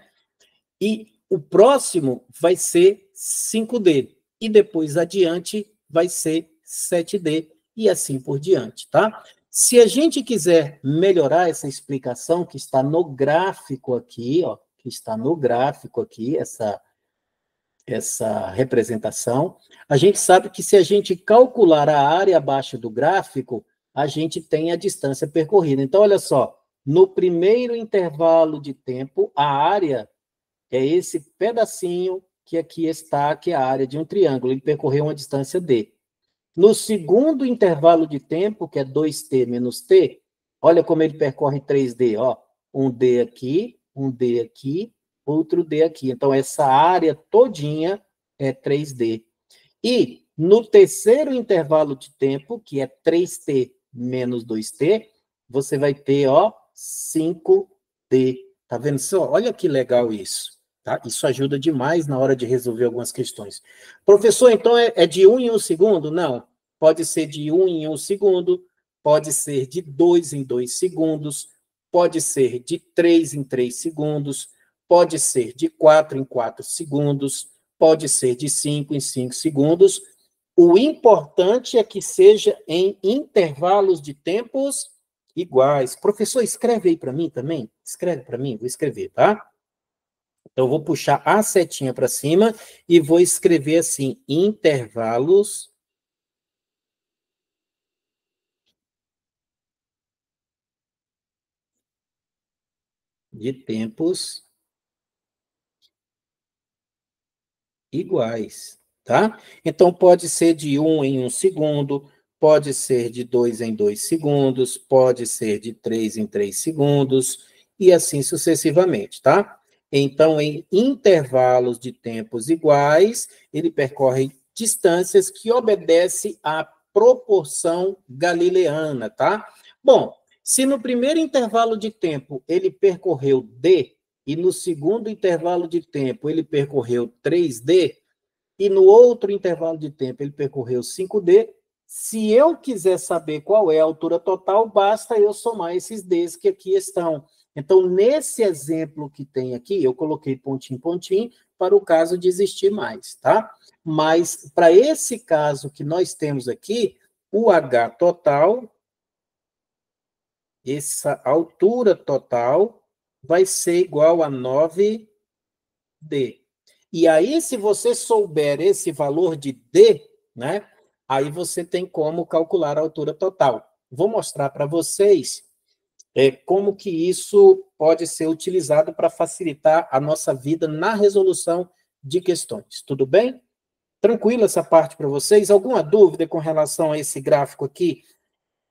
E o próximo vai ser 5D. E depois adiante vai ser 7D e assim por diante, tá? Se a gente quiser melhorar essa explicação que está no gráfico aqui, ó, que está no gráfico aqui, essa representação, a gente sabe que se a gente calcular a área abaixo do gráfico, a gente tem a distância percorrida. Então, olha só, no primeiro intervalo de tempo, a área é esse pedacinho que aqui está, que é a área de um triângulo. Ele percorreu uma distância D. No segundo intervalo de tempo, que é 2t menos t, olha como ele percorre 3D. Ó, um D aqui, outro D aqui. Então, essa área todinha é 3D. E no terceiro intervalo de tempo, que é 3t menos 2t, você vai ter, ó, 5D. Tá vendo só? Olha que legal isso. Tá? Isso ajuda demais na hora de resolver algumas questões. Professor, então é de 1 em 1 segundo? Não. Pode ser de 1 em 1 segundo, pode ser de 2 em 2 segundos, pode ser de 3 em 3 segundos, pode ser de 4 em 4 segundos, pode ser de 5 em 5 segundos. O importante é que seja em intervalos de tempos iguais. Professor, escreve aí para mim também. Escreve para mim, vou escrever, tá? Então, eu vou puxar a setinha para cima e vou escrever assim, intervalos de tempos iguais, tá? Então, pode ser de 1 em 1 segundo, pode ser de 2 em 2 segundos, pode ser de 3 em 3 segundos, e assim sucessivamente, tá? Então, em intervalos de tempos iguais, ele percorre distâncias que obedecem à proporção galileana, tá? Bom, se no primeiro intervalo de tempo ele percorreu D, e no segundo intervalo de tempo ele percorreu 3D, e no outro intervalo de tempo ele percorreu 5D, se eu quiser saber qual é a altura total, basta eu somar esses Ds que aqui estão. Então, nesse exemplo que tem aqui, eu coloquei pontinho, pontinho, para o caso de existir mais, tá? Mas, para esse caso que nós temos aqui, o H total, essa altura total, vai ser igual a 9D. E aí, se você souber esse valor de D, né, aí você tem como calcular a altura total. Vou mostrar para vocês como que isso pode ser utilizado para facilitar a nossa vida na resolução de questões. Tudo bem? Tranquilo essa parte para vocês? Alguma dúvida com relação a esse gráfico aqui?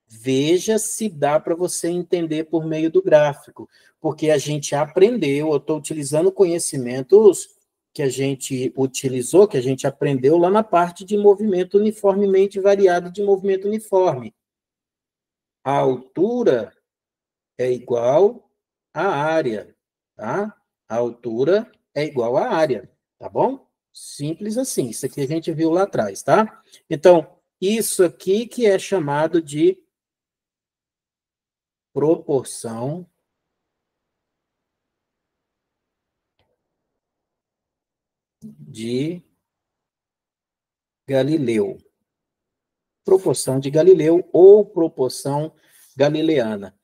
Veja se dá para você entender por meio do gráfico, porque a gente aprendeu, eu estou utilizando conhecimentos que a gente utilizou, que a gente aprendeu lá na parte de movimento uniformemente variado de movimento uniforme. A altura é igual à área, tá? A altura é igual à área, tá bom? Simples assim, isso aqui a gente viu lá atrás, tá? Então, isso aqui que é chamado de proporção de Galileu. Proporção de Galileu ou proporção galileana.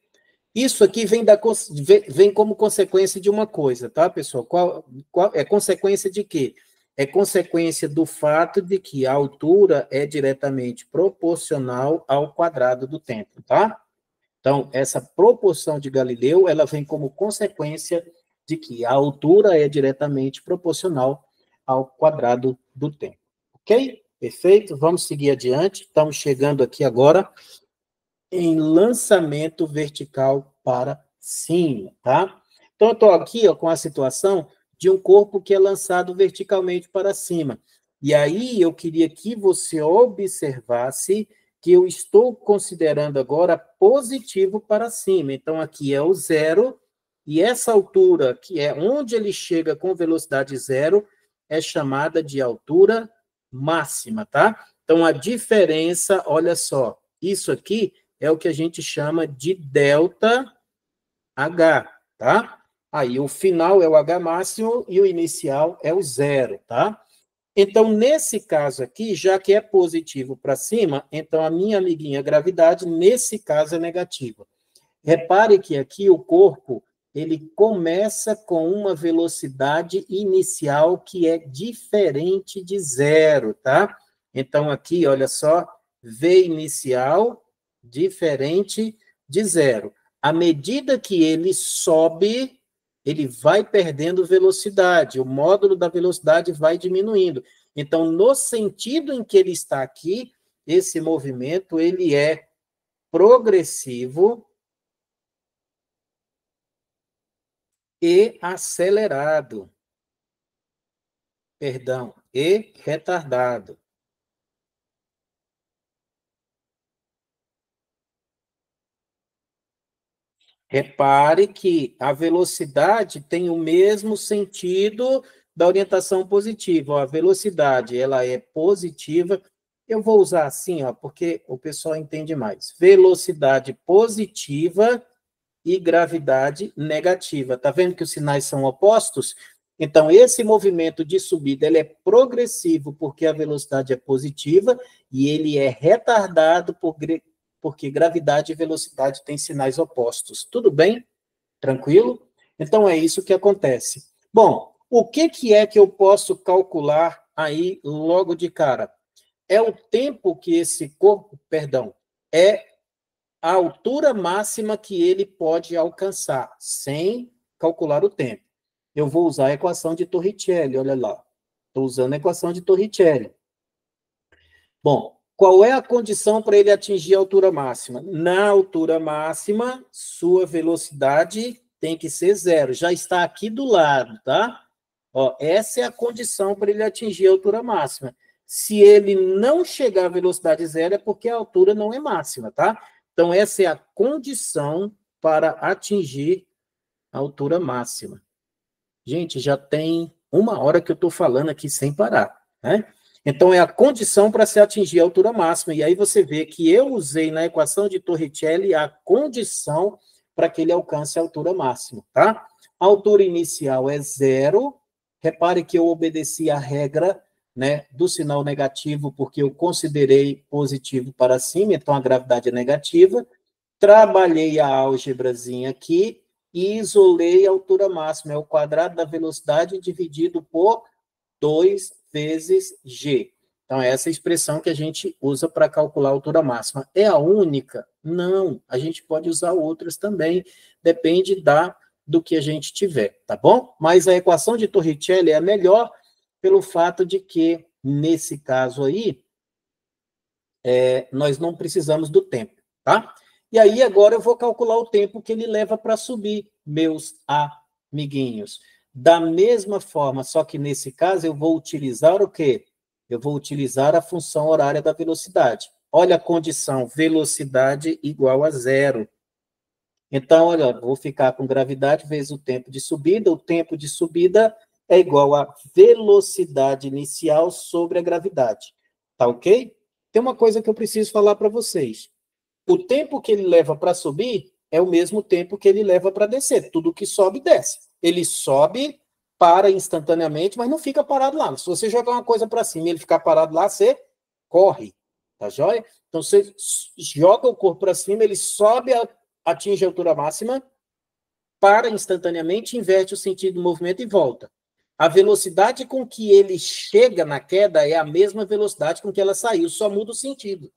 Isso aqui vem como consequência de uma coisa, tá, pessoal? É consequência de quê? É consequência do fato de que a altura é diretamente proporcional ao quadrado do tempo, tá? Então, essa proporção de Galileu, ela vem como consequência de que a altura é diretamente proporcional ao quadrado do tempo. Ok? Perfeito? Vamos seguir adiante. Estamos chegando aqui agora em lançamento vertical para cima, tá? Então, eu estou aqui com a situação de um corpo que é lançado verticalmente para cima. E aí, eu queria que você observasse que eu estou considerando agora positivo para cima. Então, aqui é o zero, e essa altura, que é onde ele chega com velocidade zero, é chamada de altura máxima, tá? Então, a diferença, olha só, isso aqui é o que a gente chama de delta H, tá? Aí, o final é o H máximo e o inicial é o zero, tá? Então, nesse caso aqui, já que é positivo para cima, então a minha amiguinha gravidade, nesse caso, é negativa. Repare que aqui o corpo, ele começa com uma velocidade inicial que é diferente de zero, tá? Então, aqui, olha só, V inicial diferente de zero. À medida que ele sobe, ele vai perdendo velocidade, o módulo da velocidade vai diminuindo. Então, no sentido em que ele está aqui, esse movimento, ele é progressivo e acelerado, perdão, e retardado. Repare que a velocidade tem o mesmo sentido da orientação positiva. Ó, a velocidade, ela é positiva. Eu vou usar assim, ó, porque o pessoal entende mais. Velocidade positiva e gravidade negativa. Tá vendo que os sinais são opostos? Então, esse movimento de subida, ele é progressivo porque a velocidade é positiva e ele é retardado porque gravidade e velocidade têm sinais opostos. Tudo bem? Tranquilo? Então, é isso que acontece. Bom, o que é que eu posso calcular aí logo de cara? É o tempo que esse corpo, perdão, é a altura máxima que ele pode alcançar, sem calcular o tempo. Eu vou usar a equação de Torricelli, olha lá. Estou usando a equação de Torricelli. Bom, qual é a condição para ele atingir a altura máxima? Na altura máxima, sua velocidade tem que ser zero. Já está aqui do lado, tá? Ó, essa é a condição para ele atingir a altura máxima. Se ele não chegar à velocidade zero, é porque a altura não é máxima, tá? Então, essa é a condição para atingir a altura máxima. Gente, já tem 1 hora que eu estou falando aqui sem parar, né? Então, é a condição para se atingir a altura máxima. E aí você vê que eu usei na equação de Torricelli a condição para que ele alcance a altura máxima, tá? A altura inicial é zero. Repare que eu obedeci a regra, né, do sinal negativo, porque eu considerei positivo para cima, então a gravidade é negativa. Trabalhei a álgebrazinha aqui e isolei a altura máxima, é o quadrado da velocidade dividido por 2 vezes g. Então, essa é a expressão que a gente usa para calcular a altura máxima. É a única? Não, a gente pode usar outras também, depende do que a gente tiver, tá bom? Mas a equação de Torricelli é a melhor pelo fato de que, nesse caso aí, nós não precisamos do tempo, tá? E aí, agora eu vou calcular o tempo que ele leva para subir, meus amiguinhos. Da mesma forma, só que nesse caso eu vou utilizar o quê? Eu vou utilizar a função horária da velocidade. Olha a condição, velocidade igual a zero. Então, olha, vou ficar com gravidade vezes o tempo de subida. O tempo de subida é igual a velocidade inicial sobre a gravidade. Tá ok? Tem uma coisa que eu preciso falar para vocês. O tempo que ele leva para subir é o mesmo tempo que ele leva para descer. Tudo que sobe, desce. Ele sobe, para instantaneamente, mas não fica parado lá. Se você jogar uma coisa para cima e ele ficar parado lá, você corre. Tá joia? Então, você joga o corpo para cima, ele sobe, atinge a altura máxima, para instantaneamente, inverte o sentido do movimento e volta. A velocidade com que ele chega na queda é a mesma velocidade com que ela saiu, só muda o sentido.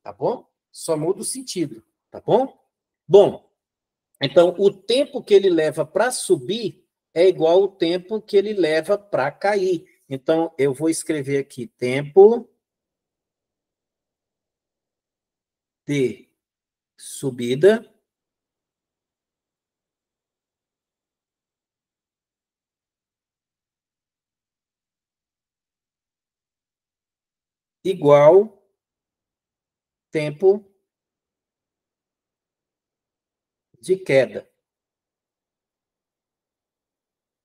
Tá bom? Só muda o sentido. Tá bom? Bom, então o tempo que ele leva para subir é igual ao tempo que ele leva para cair. Então, eu vou escrever aqui tempo de subida igual tempo de queda.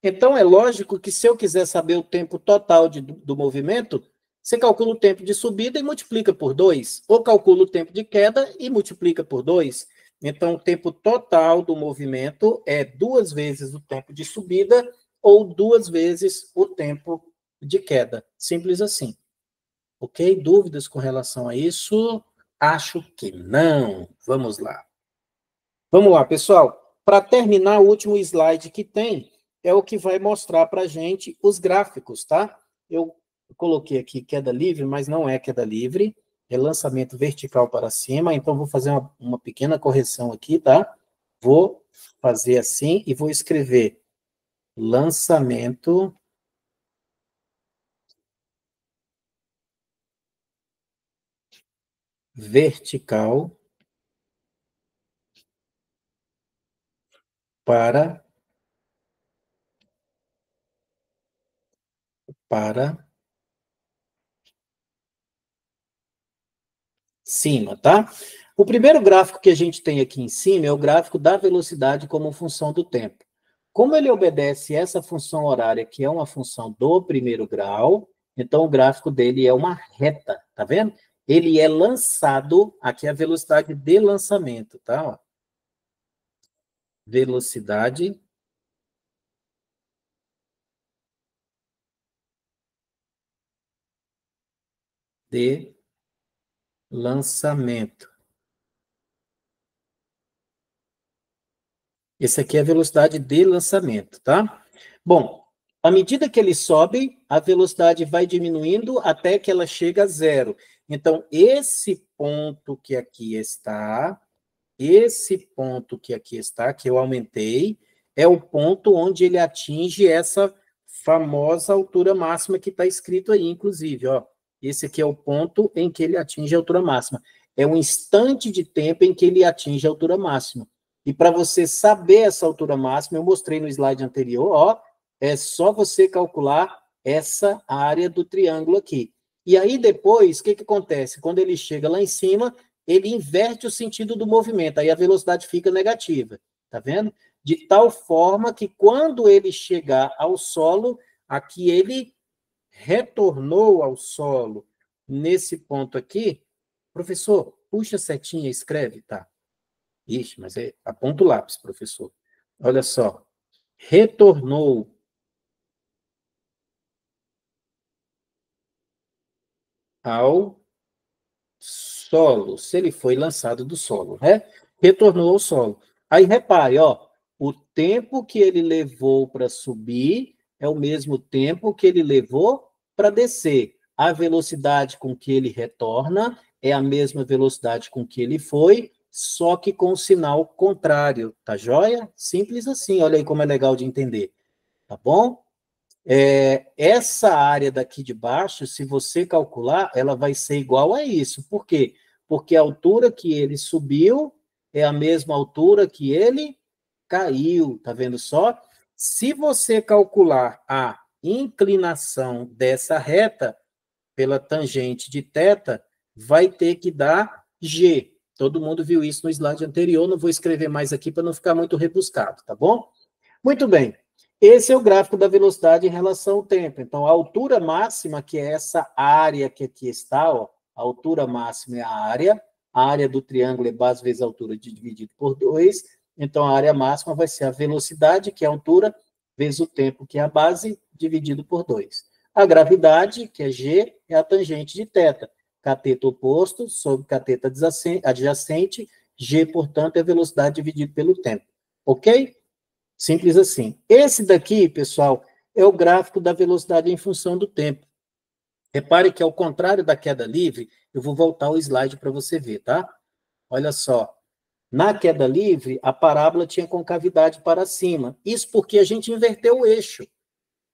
Então, é lógico que se eu quiser saber o tempo total do movimento, você calcula o tempo de subida e multiplica por 2, ou calcula o tempo de queda e multiplica por 2. Então, o tempo total do movimento é 2 vezes o tempo de subida ou 2 vezes o tempo de queda. Simples assim. Ok? Dúvidas com relação a isso? Acho que não. Vamos lá. Vamos lá, pessoal. Para terminar, o último slide que tem é o que vai mostrar para a gente os gráficos, tá? Eu coloquei aqui queda livre, mas não é queda livre, é lançamento vertical para cima, então vou fazer uma pequena correção aqui, tá? Vou fazer assim e vou escrever lançamento vertical para cima, tá? O primeiro gráfico que a gente tem aqui em cima é o gráfico da velocidade como função do tempo. Como ele obedece essa função horária, que é uma função do primeiro grau, então o gráfico dele é uma reta, tá vendo? Ele é lançado, aqui é a velocidade de lançamento, tá? Ó. Velocidade de lançamento. Esse aqui é a velocidade de lançamento, tá? Bom, à medida que ele sobe, a velocidade vai diminuindo até que ela chega a zero. Então, esse ponto que aqui está, que eu aumentei, é o ponto onde ele atinge essa famosa altura máxima que está escrito aí, inclusive, ó. Esse aqui é o ponto em que ele atinge a altura máxima. É um instante de tempo em que ele atinge a altura máxima. E para você saber essa altura máxima, eu mostrei no slide anterior, ó, é só você calcular essa área do triângulo aqui. E aí depois, o que acontece? Quando ele chega lá em cima, ele inverte o sentido do movimento, aí a velocidade fica negativa, tá vendo? De tal forma que quando ele chegar ao solo, aqui ele retornou ao solo. Nesse ponto aqui, professor, puxa a setinha e escreve, tá? Ixi, mas aponta o lápis, professor. Olha só. Retornou ao solo. Se ele foi lançado do solo, né? Retornou ao solo. Aí repare, ó, o tempo que ele levou para subir é o mesmo tempo que ele levou para descer. A velocidade com que ele retorna é a mesma velocidade com que ele foi, só que com o sinal contrário, tá joia? Simples assim, olha aí como é legal de entender, tá bom? Essa área daqui de baixo, se você calcular, ela vai ser igual a isso. Por quê? Porque a altura que ele subiu é a mesma altura que ele caiu, tá vendo só? Se você calcular a inclinação dessa reta pela tangente de θ, vai ter que dar G. Todo mundo viu isso no slide anterior, não vou escrever mais aqui para não ficar muito rebuscado, tá bom? Muito bem. Esse é o gráfico da velocidade em relação ao tempo. Então, a altura máxima, que é essa área que aqui está, ó, a altura máxima é a área do triângulo é base vezes a altura dividido por 2, então a área máxima vai ser a velocidade, que é a altura, vezes o tempo, que é a base, dividido por 2. A gravidade, que é G, é a tangente de θ. Cateto oposto sobre cateto adjacente, G, portanto, é a velocidade dividido pelo tempo. Ok? Simples assim. Esse daqui, pessoal, é o gráfico da velocidade em função do tempo. Repare que, ao contrário da queda livre, eu vou voltar o slide para você ver, tá? Olha só. Na queda livre, a parábola tinha concavidade para cima. Isso porque a gente inverteu o eixo.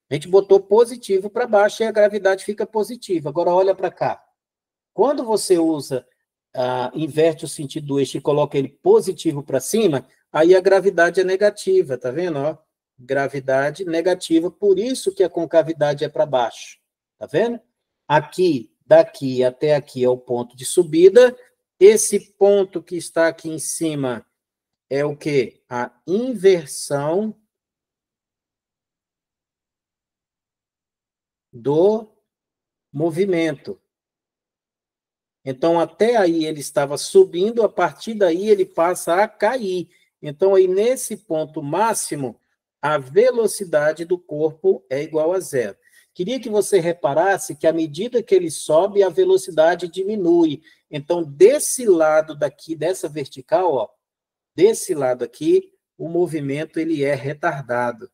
A gente botou positivo para baixo e a gravidade fica positiva. Agora, olha para cá. Quando você inverte o sentido do eixo e coloca ele positivo para cima, aí a gravidade é negativa, tá vendo? Ó? Gravidade negativa, por isso que a concavidade é para baixo, tá vendo? Aqui, daqui até aqui é o ponto de subida, Esse ponto que está aqui em cima é o quê? A inversão do movimento. Então, até aí ele estava subindo, a partir daí ele passa a cair. Então, aí nesse ponto máximo, a velocidade do corpo é igual a zero. Queria que você reparasse que à medida que ele sobe, a velocidade diminui. Então, desse lado daqui, dessa vertical, ó, desse lado aqui, o movimento ele é retardado.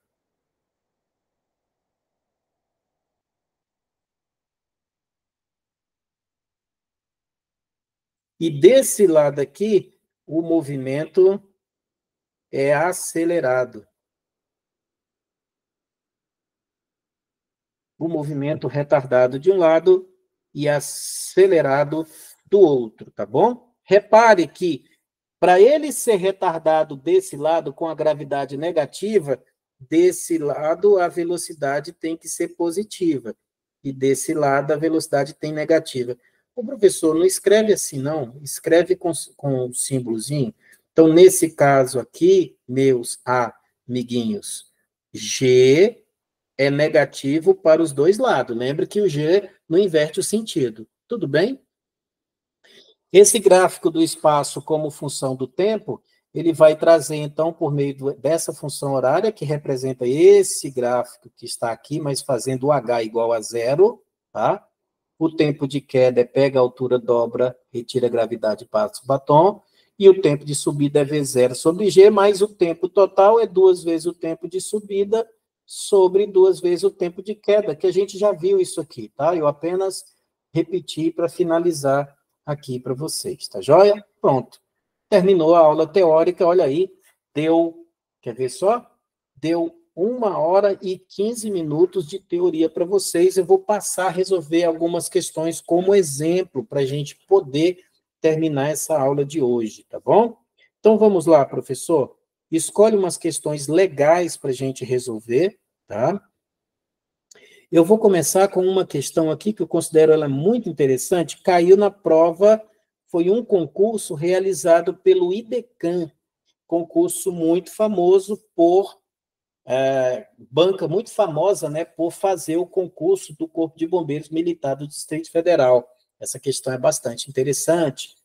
E desse lado aqui, o movimento é acelerado. O movimento retardado de um lado e acelerado do outro, tá bom? Repare que, para ele ser retardado desse lado com a gravidade negativa, desse lado a velocidade tem que ser positiva, e desse lado a velocidade tem negativa. O professor não escreve assim, não, escreve com um símbolozinho. Então, nesse caso aqui, meus amiguinhos, G é negativo para os dois lados. Lembre que o G não inverte o sentido. Tudo bem? Esse gráfico do espaço como função do tempo, ele vai trazer, então, por meio dessa função horária, que representa esse gráfico que está aqui, mas fazendo o H igual a zero, tá? O tempo de queda é pega a altura, dobra, retira a gravidade, passa o batom, e o tempo de subida é V0 sobre G, mais o tempo total é 2 vezes o tempo de subida sobre 2 vezes o tempo de queda, que a gente já viu isso aqui, tá? Eu apenas repeti para finalizar aqui para vocês, tá joia? Pronto. Terminou a aula teórica, olha aí, deu, quer ver só? Deu 1h15 de teoria para vocês. Eu vou passar a resolver algumas questões como exemplo para a gente poder terminar essa aula de hoje, tá bom? Então vamos lá, professor. Escolhe umas questões legais para a gente resolver, tá? Eu vou começar com uma questão aqui que eu considero ela muito interessante. Caiu na prova, foi um concurso realizado pelo IBECAM, concurso muito famoso por banca muito famosa, né, por fazer o concurso do Corpo de Bombeiros Militar do Distrito Federal. Essa questão é bastante interessante.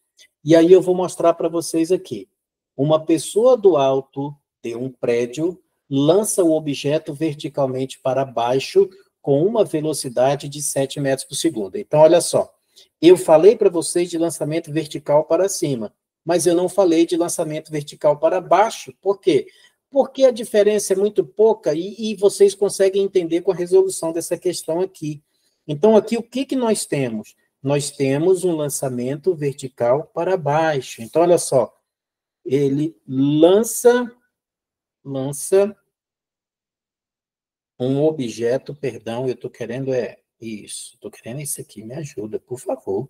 E aí eu vou mostrar para vocês aqui. Uma pessoa do alto de um prédio lança o objeto verticalmente para baixo com uma velocidade de 7 metros por segundo. Então, olha só. Eu falei para vocês de lançamento vertical para cima, mas eu não falei de lançamento vertical para baixo. Por quê? Porque a diferença é muito pouca e vocês conseguem entender com a resolução dessa questão aqui. Então, aqui, o que nós temos? Nós temos um lançamento vertical para baixo. Então, olha só, ele lança um objeto, perdão, eu estou querendo isso, estou querendo isso aqui, me ajuda, por favor.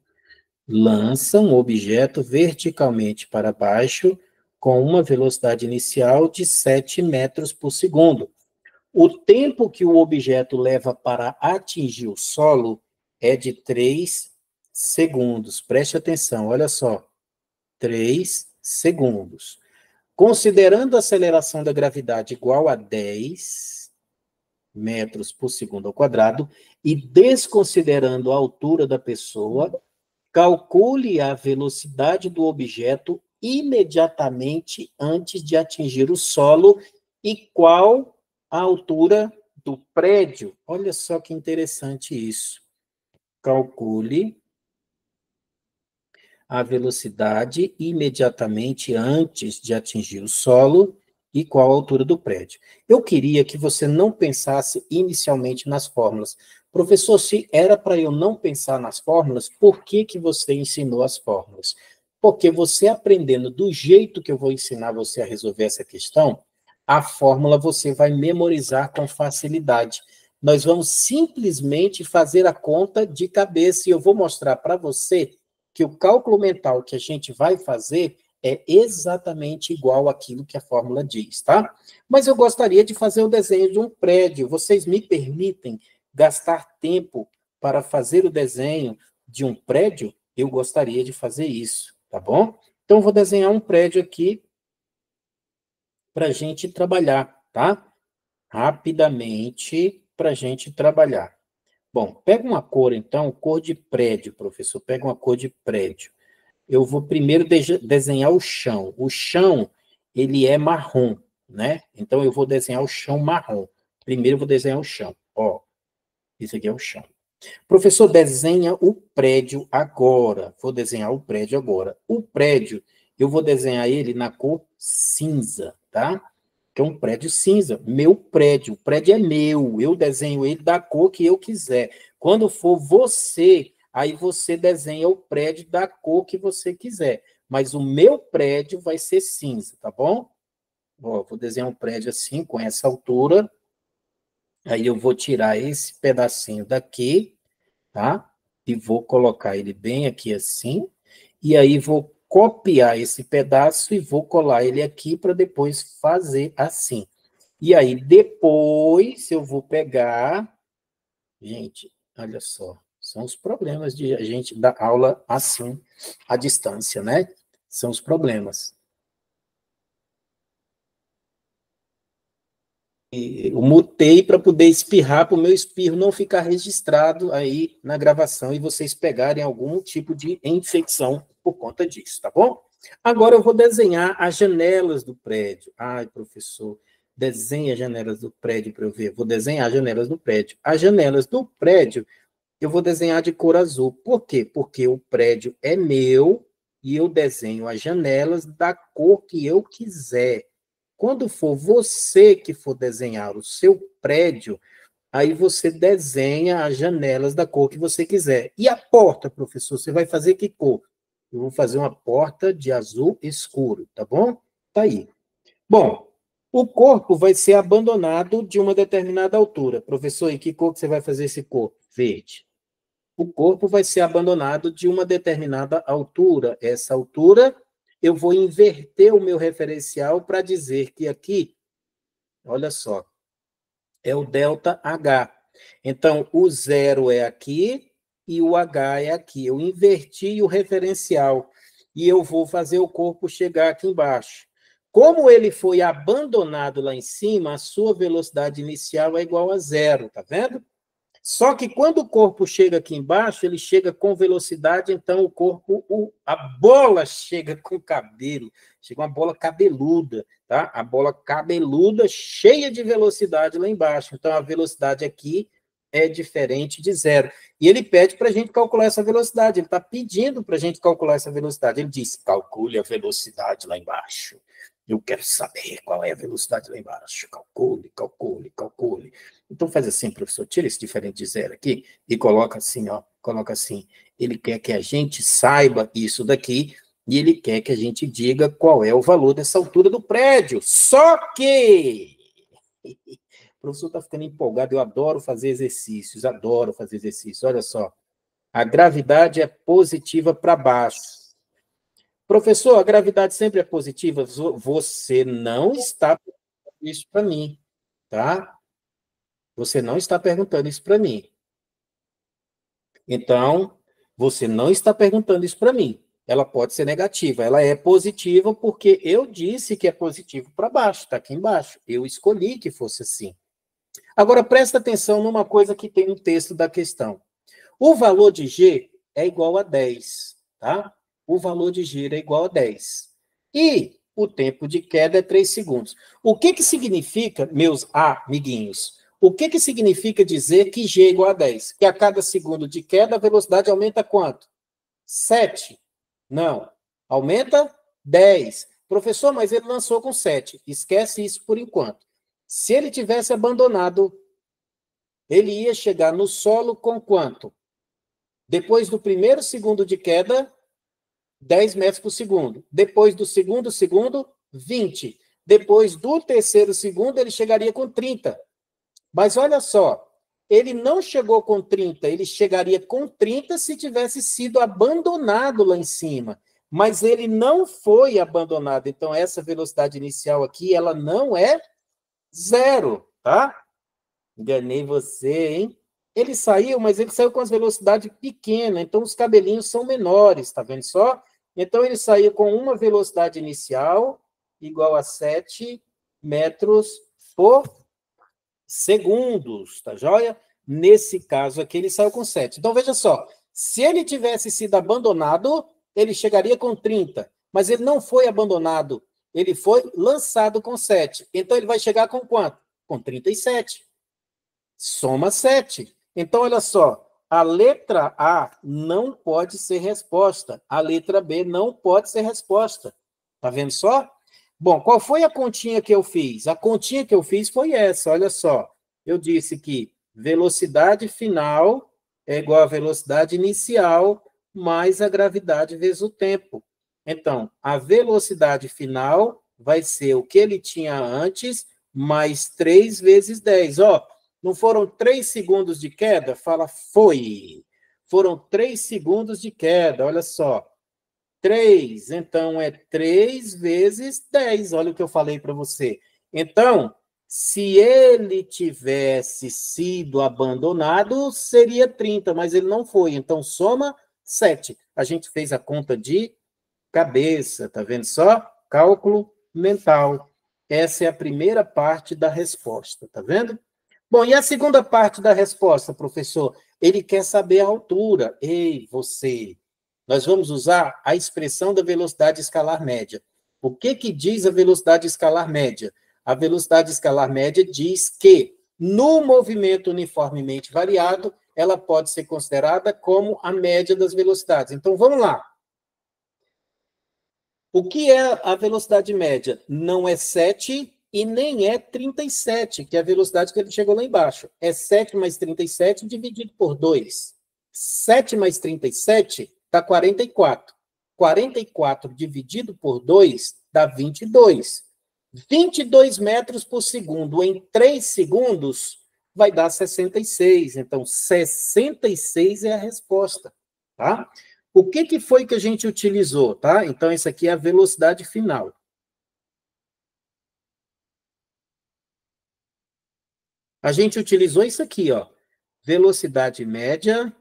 Lança um objeto verticalmente para baixo com uma velocidade inicial de 7 metros por segundo. O tempo que o objeto leva para atingir o solo é de 3 segundos. Preste atenção, olha só. 3 segundos. Considerando a aceleração da gravidade igual a 10 metros por segundo ao quadrado e desconsiderando a altura da pessoa, calcule a velocidade do objeto imediatamente antes de atingir o solo e qual a altura do prédio. Olha só que interessante isso. Calcule a velocidade imediatamente antes de atingir o solo e qual a altura do prédio. Eu queria que você não pensasse inicialmente nas fórmulas. Professor, se era para eu não pensar nas fórmulas, por que você ensinou as fórmulas? Porque você aprendendo do jeito que eu vou ensinar você a resolver essa questão, a fórmula você vai memorizar com facilidade. Nós vamos simplesmente fazer a conta de cabeça e eu vou mostrar para você que o cálculo mental que a gente vai fazer é exatamente igual àquilo que a fórmula diz, tá? Mas eu gostaria de fazer o desenho de um prédio. Vocês me permitem gastar tempo para fazer o desenho de um prédio? Eu gostaria de fazer isso, tá bom? Então, eu vou desenhar um prédio aqui para a gente trabalhar, tá? Rapidamente, para a gente trabalhar. Bom, pega uma cor, então, cor de prédio, professor, pega uma cor de prédio. Eu vou primeiro desenhar o chão. O chão, ele é marrom, né? Então, eu vou desenhar o chão marrom. Primeiro, eu vou desenhar o chão. Ó, esse aqui é o chão. Professor, desenha o prédio agora. Vou desenhar o prédio agora. O prédio, eu vou desenhar ele na cor cinza, tá? Que é um prédio cinza. Meu prédio. O prédio é meu. Eu desenho ele da cor que eu quiser. Quando for você, aí você desenha o prédio da cor que você quiser. Mas o meu prédio vai ser cinza, tá bom? Ó, vou desenhar um prédio assim, com essa altura. Aí eu vou tirar esse pedacinho daqui, tá? E vou colocar ele bem aqui assim. E aí vou copiar esse pedaço e vou colar ele aqui para depois fazer assim. E aí depois eu vou pegar... Gente, olha só, são os problemas de a gente dar aula assim, à distância, né? São os problemas. Eu mutei para poder espirrar, para o meu espirro não ficar registrado aí na gravação e vocês pegarem algum tipo de infecção por conta disso, tá bom? Agora eu vou desenhar as janelas do prédio. Ai, professor, desenhe as janelas do prédio para eu ver. Vou desenhar as janelas do prédio. As janelas do prédio eu vou desenhar de cor azul. Por quê? Porque o prédio é meu e eu desenho as janelas da cor que eu quiser. Quando for você que for desenhar o seu prédio, aí você desenha as janelas da cor que você quiser. E a porta, professor, você vai fazer que cor? Eu vou fazer uma porta de azul escuro, tá bom? Tá aí. Bom, o corpo vai ser abandonado de uma determinada altura. Professor, em que cor que você vai fazer esse corpo? Verde. O corpo vai ser abandonado de uma determinada altura. Essa altura, eu vou inverter o meu referencial para dizer que aqui, olha só, é o delta H. Então, o zero é aqui e o H é aqui. Eu inverti o referencial e eu vou fazer o corpo chegar aqui embaixo. Como ele foi abandonado lá em cima, a sua velocidade inicial é igual a zero, tá vendo? Só que quando o corpo chega aqui embaixo, ele chega com velocidade, então o corpo, a bola chega com cabelo, chega uma bola cabeluda, tá? A bola cabeluda cheia de velocidade lá embaixo. Então a velocidade aqui é diferente de zero. E ele pede para a gente calcular essa velocidade, ele está pedindo para a gente calcular essa velocidade. Ele diz, calcule a velocidade lá embaixo. Eu quero saber qual é a velocidade lá embaixo. Calcule, calcule, calcule. Então faz assim, professor, tira esse diferente de zero aqui e coloca assim, ó, coloca assim. Ele quer que a gente saiba isso daqui e ele quer que a gente diga qual é o valor dessa altura do prédio. Só que... O professor está ficando empolgado, eu adoro fazer exercícios, adoro fazer exercícios. Olha só, a gravidade é positiva para baixo. Professor, a gravidade sempre é positiva? Você não está perguntando isso para mim, tá? Você não está perguntando isso para mim. Então, você não está perguntando isso para mim. Ela pode ser negativa. Ela é positiva porque eu disse que é positivo para baixo, está aqui embaixo. Eu escolhi que fosse assim. Agora, presta atenção numa coisa que tem no texto da questão. O valor de G é igual a 10, tá? O valor de G é igual a 10. E o tempo de queda é 3 segundos. O que significa, meus amiguinhos, o que significa dizer que G é igual a 10? Que a cada segundo de queda, a velocidade aumenta quanto? 7. Não. Aumenta 10. Professor, mas ele lançou com 7. Esquece isso por enquanto. Se ele tivesse abandonado, ele ia chegar no solo com quanto? Depois do primeiro segundo de queda, 10 metros por segundo. Depois do segundo segundo, 20. Depois do terceiro segundo, ele chegaria com 30. Mas olha só, ele não chegou com 30, ele chegaria com 30 se tivesse sido abandonado lá em cima. Mas ele não foi abandonado. Então, essa velocidade inicial aqui, ela não é zero, tá? Enganei você, hein? Ele saiu, mas ele saiu com as velocidades pequenas, então os cabelinhos são menores, tá vendo só? Então, ele saiu com uma velocidade inicial igual a 7 metros por segundos, tá joia? Nesse caso aqui, ele saiu com 7. Então, veja só, se ele tivesse sido abandonado, ele chegaria com 30, mas ele não foi abandonado, ele foi lançado com 7. Então, ele vai chegar com quanto? Com 37. Soma 7. Então, olha só, a letra A não pode ser resposta, a letra B não pode ser resposta. Tá vendo só? Bom, qual foi a continha que eu fiz? A continha que eu fiz foi essa, olha só. Eu disse que velocidade final é igual a velocidade inicial mais a gravidade vezes o tempo. Então, a velocidade final vai ser o que ele tinha antes, mais 3 vezes 10. Ó, não foram 3 segundos de queda? Fala, foi. Foram 3 segundos de queda, olha só. 3, então é 3 vezes 10. Olha o que eu falei para você. Então, se ele tivesse sido abandonado, seria 30, mas ele não foi. Então, soma 7. A gente fez a conta de cabeça, tá vendo só? Cálculo mental. Essa é a primeira parte da resposta, tá vendo? Bom, e a segunda parte da resposta, professor? Ele quer saber a altura. Ei, você, nós vamos usar a expressão da velocidade escalar média. O que que diz a velocidade escalar média? A velocidade escalar média diz que, no movimento uniformemente variado, ela pode ser considerada como a média das velocidades. Então, vamos lá. O que é a velocidade média? Não é 7 e nem é 37, que é a velocidade que ele chegou lá embaixo. É 7 mais 37 dividido por 2. 7 mais 37 dá 44. 44 dividido por 2 dá 22. 22 metros por segundo em 3 segundos vai dar 66. Então, 66 é a resposta, tá? O que foi que a gente utilizou, tá? Então, isso aqui é a velocidade final. A gente utilizou isso aqui, ó. Velocidade média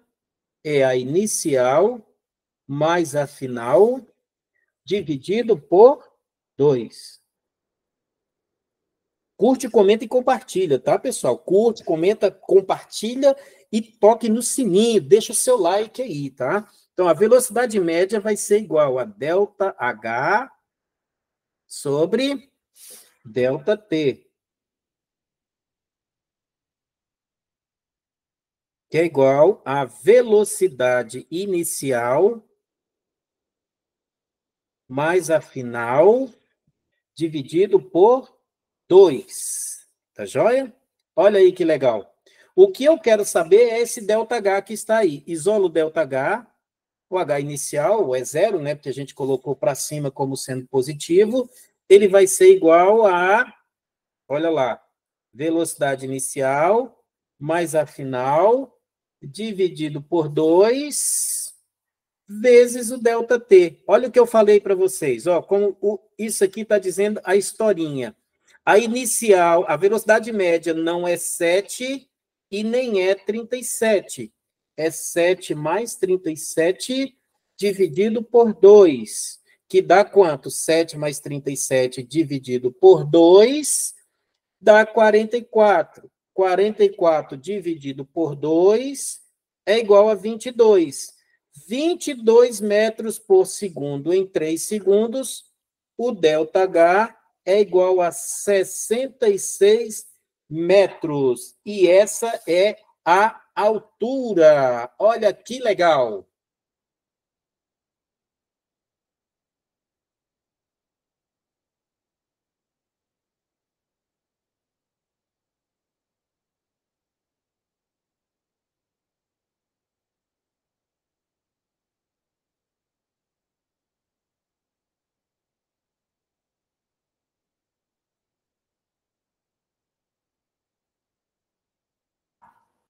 é a inicial mais a final dividido por 2. Curte, comenta e compartilha, tá, pessoal? Curte, comenta, compartilha e toque no sininho. Deixa o seu like aí, tá? Então, a velocidade média vai ser igual a ΔH sobre ΔT, que é igual a velocidade inicial mais a final dividido por 2. Tá joia? Olha aí que legal. O que eu quero saber é esse ΔH que está aí. Isolo ΔH, o H inicial, o é zero, né? Porque a gente colocou para cima como sendo positivo. Ele vai ser igual a, olha lá, velocidade inicial mais a final dividido por 2 vezes o ΔT. Olha o que eu falei para vocês. Ó, como isso aqui está dizendo a historinha. A inicial, a velocidade média não é 7 e nem é 37. É 7 mais 37 dividido por 2, que dá quanto? 7 mais 37 dividido por 2 dá 44. 44 dividido por 2 é igual a 22. 22 metros por segundo em 3 segundos, o ΔH é igual a 66 metros. E essa é a altura. Olha que legal.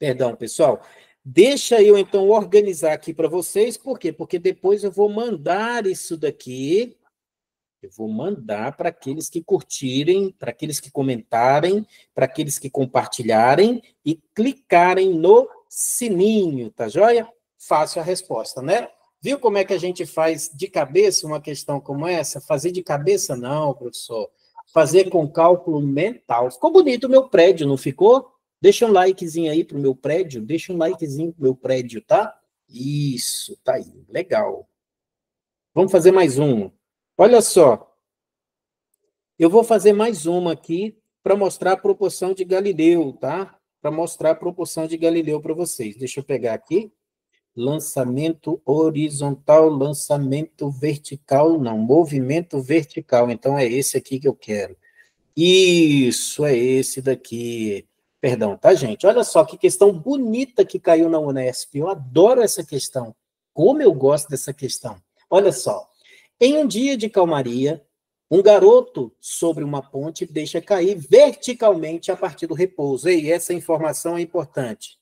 Perdão, pessoal. Deixa eu, então, organizar aqui para vocês. Por quê? Porque depois eu vou mandar isso daqui. Eu vou mandar para aqueles que curtirem, para aqueles que comentarem, para aqueles que compartilharem e clicarem no sininho, tá joia? Fácil a resposta, né? Viu como é que a gente faz de cabeça uma questão como essa? Fazer de cabeça não, professor. Fazer com cálculo mental. Ficou bonito o meu prédio, não ficou? Deixa um likezinho aí pro meu prédio. Deixa um likezinho pro meu prédio, tá? Isso, tá aí. Legal. Vamos fazer mais um. Olha só. Eu vou fazer mais uma aqui para mostrar a proporção de Galileu, tá? Para mostrar a proporção de Galileu para vocês. Deixa eu pegar aqui. Lançamento horizontal, lançamento vertical, não, movimento vertical. Então, é esse aqui que eu quero. Isso, é esse daqui. Perdão, tá, gente? Olha só que questão bonita que caiu na Unesp. Eu adoro essa questão. Como eu gosto dessa questão. Olha só. Em um dia de calmaria, um garoto sobre uma ponte deixa cair verticalmente a partir do repouso. Ei, essa informação é importante.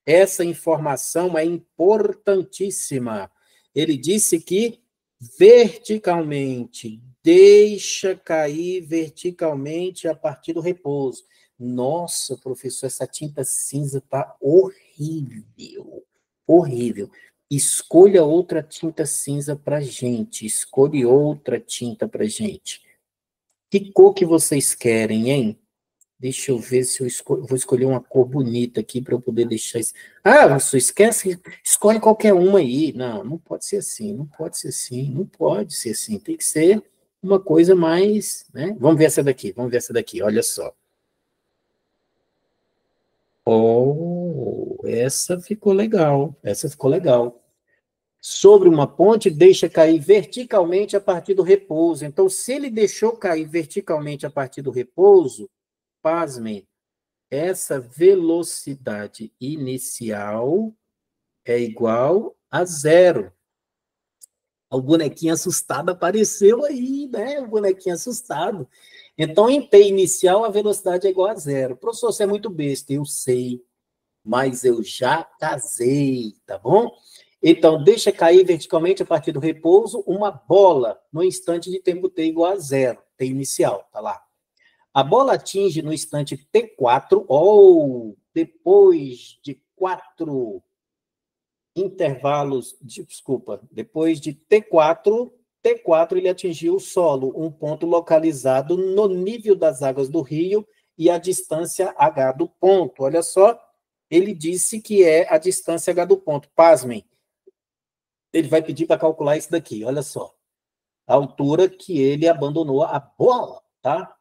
Essa informação é importantíssima. Ele disse que verticalmente, deixa cair verticalmente a partir do repouso. Nossa, professor, essa tinta cinza está horrível. Horrível. Escolha outra tinta cinza para gente. Escolha outra tinta para gente. Que cor que vocês querem, hein? Deixa eu ver se eu vou escolher uma cor bonita aqui para eu poder deixar isso. Ah, você esquece, escolhe qualquer uma aí. Não, não pode ser assim, não pode ser assim, não pode ser assim. Tem que ser uma coisa mais, né? Vamos ver essa daqui, vamos ver essa daqui, olha só. Oh, essa ficou legal, essa ficou legal. Sobre uma ponte, deixa cair verticalmente a partir do repouso. Então, se ele deixou cair verticalmente a partir do repouso, pasmem, essa velocidade inicial é igual a zero. O bonequinho assustado apareceu aí, né? O bonequinho assustado. Então, em T inicial, a velocidade é igual a zero. Professor, você é muito besta, eu sei, mas eu já casei, tá bom? Então, deixa cair verticalmente a partir do repouso uma bola no instante de tempo T igual a zero, T inicial, tá lá. A bola atinge no instante T4, ou depois de 4 intervalos, desculpa, depois de T4 ele atingiu o solo, um ponto localizado no nível das águas do rio e a distância H do ponto. Olha só, ele disse que é a distância H do ponto. Pasmem, ele vai pedir para calcular isso daqui, olha só. A altura que ele abandonou a bola, tá?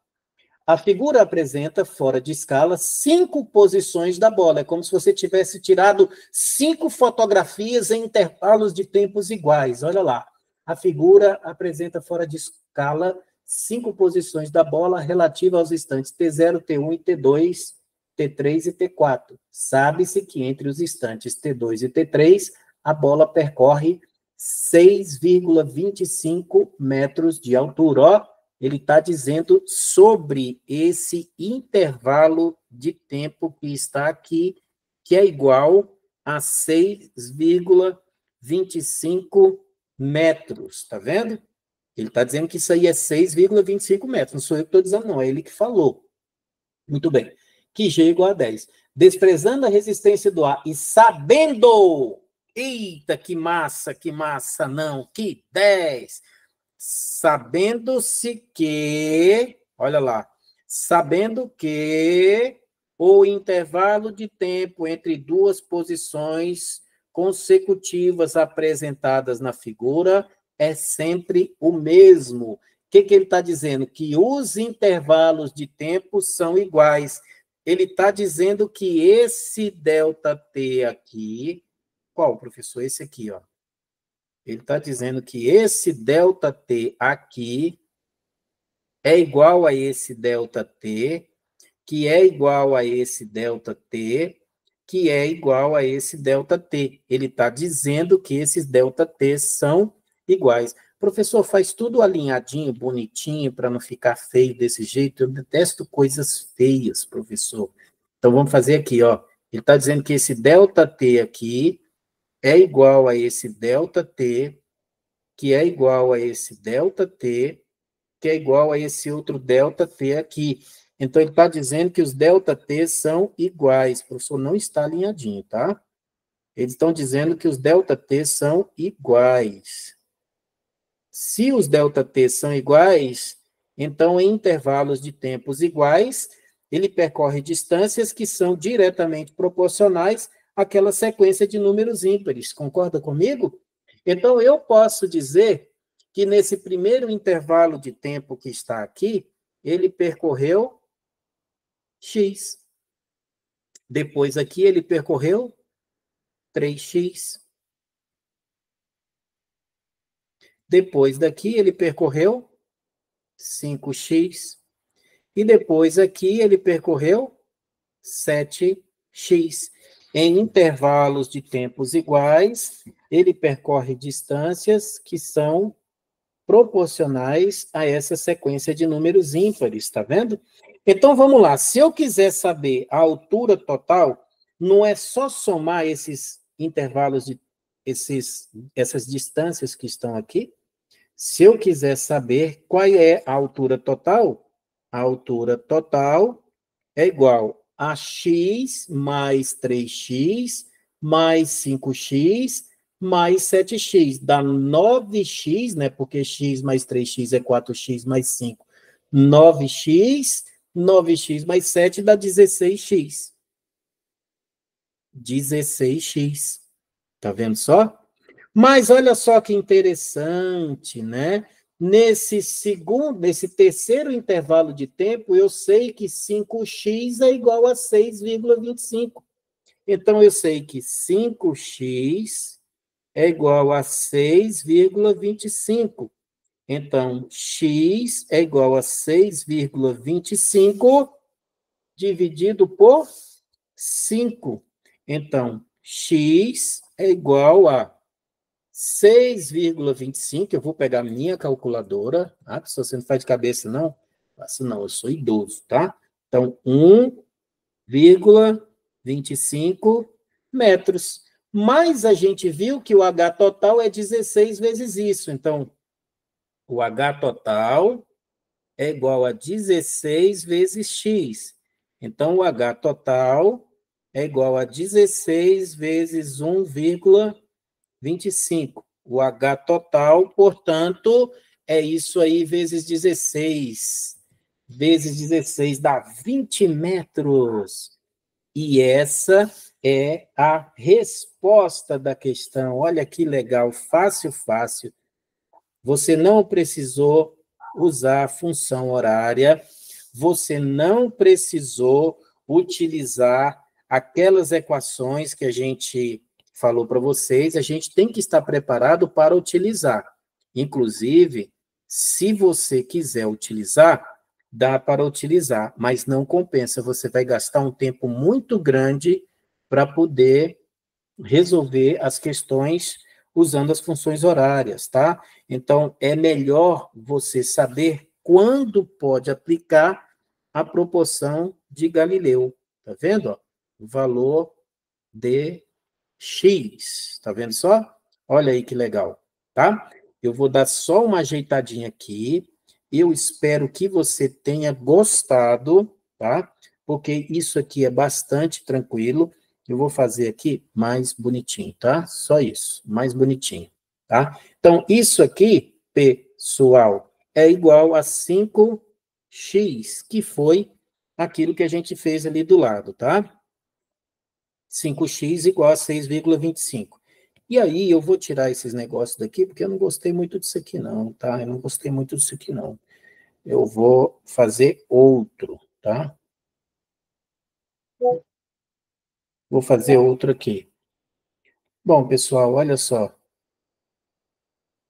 A figura apresenta, fora de escala, 5 posições da bola. É como se você tivesse tirado 5 fotografias em intervalos de tempos iguais. Olha lá. A figura apresenta, fora de escala, 5 posições da bola relativa aos instantes T0, T1 e T2, T3 e T4. Sabe-se que entre os instantes T2 e T3, a bola percorre 6,25 metros de altura. Ó, ele está dizendo sobre esse intervalo de tempo que está aqui, que é igual a 6,25 metros, está vendo? Ele está dizendo que isso aí é 6,25 metros, não sou eu que estou dizendo, não, é ele que falou. Muito bem. Que G é igual a 10. Desprezando a resistência do ar e sabendo, eita, que massa, não, que 10. Sabendo-se que, olha lá, sabendo que o intervalo de tempo entre duas posições consecutivas apresentadas na figura é sempre o mesmo. O que ele está dizendo? Que os intervalos de tempo são iguais. Ele está dizendo que esse ΔT aqui, qual, professor? Esse aqui, ó. Ele está dizendo que esse ΔT aqui é igual a esse ΔT, que é igual a esse ΔT, que é igual a esse ΔT. Ele está dizendo que esses ΔT são iguais. Professor, faz tudo alinhadinho, bonitinho, para não ficar feio desse jeito. Eu detesto coisas feias, professor. Então, vamos fazer aqui, ó. Ele está dizendo que esse ΔT aqui é igual a esse ΔT, que é igual a esse ΔT, que é igual a esse outro ΔT aqui. Então, ele está dizendo que os ΔT são iguais. O professor não está alinhadinho, tá? Eles estão dizendo que os ΔT são iguais. Se os ΔT são iguais, então, em intervalos de tempos iguais, ele percorre distâncias que são diretamente proporcionais àquela sequência de números ímpares. Concorda comigo? Então, eu posso dizer que nesse primeiro intervalo de tempo que está aqui, ele percorreu x. Depois aqui ele percorreu 3x. Depois daqui ele percorreu 5x. E depois aqui ele percorreu 7x. Em intervalos de tempos iguais, ele percorre distâncias que são proporcionais a essa sequência de números ímpares, tá vendo? Então, vamos lá. Se eu quiser saber a altura total, não é só somar esses intervalos, essas distâncias que estão aqui. Se eu quiser saber qual é a altura total é igual a x mais 3x mais 5x mais 7x. Dá 9x, né? Porque x mais 3x é 4x mais 5. 9x, 9x mais 7 dá 16x. 16x. Tá vendo só? Mas olha só que interessante, né? Nesse terceiro intervalo de tempo, eu sei que 5x é igual a 6,25. Então, eu sei que 5x é igual a 6,25. Então, x é igual a 6,25 dividido por 5. Então, x é igual a 6,25, eu vou pegar minha calculadora, tá? Se você não faz de cabeça, não, faço não, eu sou idoso, tá? Então, 1,25 metros. Mas a gente viu que o H total é 16 vezes isso, então, o H total é igual a 16 vezes x. Então, o H total é igual a 16 vezes 1,25. O H total, portanto, é isso aí vezes 16. Vezes 16 dá 20 metros. E essa é a resposta da questão. Olha que legal, fácil, fácil. Você não precisou usar a função horária, você não precisou utilizar aquelas equações que a gente falou para vocês, a gente tem que estar preparado para utilizar. Inclusive, se você quiser utilizar, dá para utilizar, mas não compensa, você vai gastar um tempo muito grande para poder resolver as questões usando as funções horárias, tá? Então, é melhor você saber quando pode aplicar a proporção de Galileu. Tá vendo? Ó? O valor de x. Tá vendo só? Olha aí que legal, tá? Eu vou dar só uma ajeitadinha aqui. Eu espero que você tenha gostado, tá? Porque isso aqui é bastante tranquilo. Eu vou fazer aqui mais bonitinho, tá? Só isso, mais bonitinho, tá? Então, isso aqui, pessoal, é igual a 5x, que foi aquilo que a gente fez ali do lado, tá? 5x igual a 6,25. E aí, eu vou tirar esses negócios daqui, porque eu não gostei muito disso aqui não, tá? Eu não gostei muito disso aqui não. Eu vou fazer outro, tá? Vou fazer outro aqui. Bom, pessoal, olha só.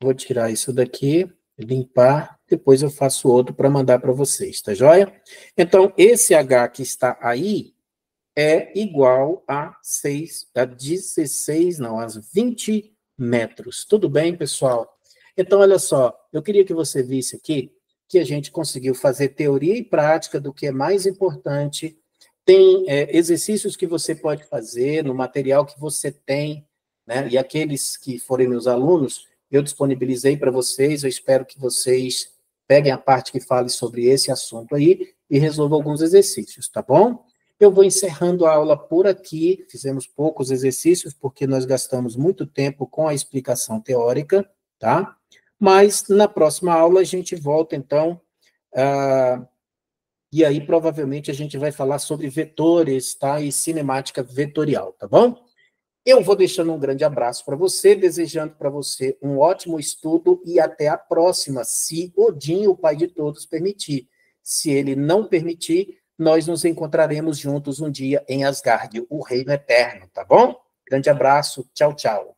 Vou tirar isso daqui, limpar, depois eu faço outro para mandar para vocês, tá joia? Então, esse H que está aí é igual a 20 metros. Tudo bem, pessoal? Então, olha só, eu queria que você visse aqui que a gente conseguiu fazer teoria e prática do que é mais importante. Tem exercícios que você pode fazer no material que você tem, né? E aqueles que forem meus alunos, eu disponibilizei para vocês, eu espero que vocês peguem a parte que fale sobre esse assunto aí e resolvam alguns exercícios, tá bom? Eu vou encerrando a aula por aqui, fizemos poucos exercícios, porque nós gastamos muito tempo com a explicação teórica, tá? Mas na próxima aula a gente volta, então, e aí provavelmente a gente vai falar sobre vetores, tá? E cinemática vetorial, tá bom? Eu vou deixando um grande abraço para você, desejando para você um ótimo estudo e até a próxima, se Odin, o Pai de Todos, permitir. Se ele não permitir, nós nos encontraremos juntos um dia em Asgard, o Reino Eterno, tá bom? Grande abraço, tchau, tchau.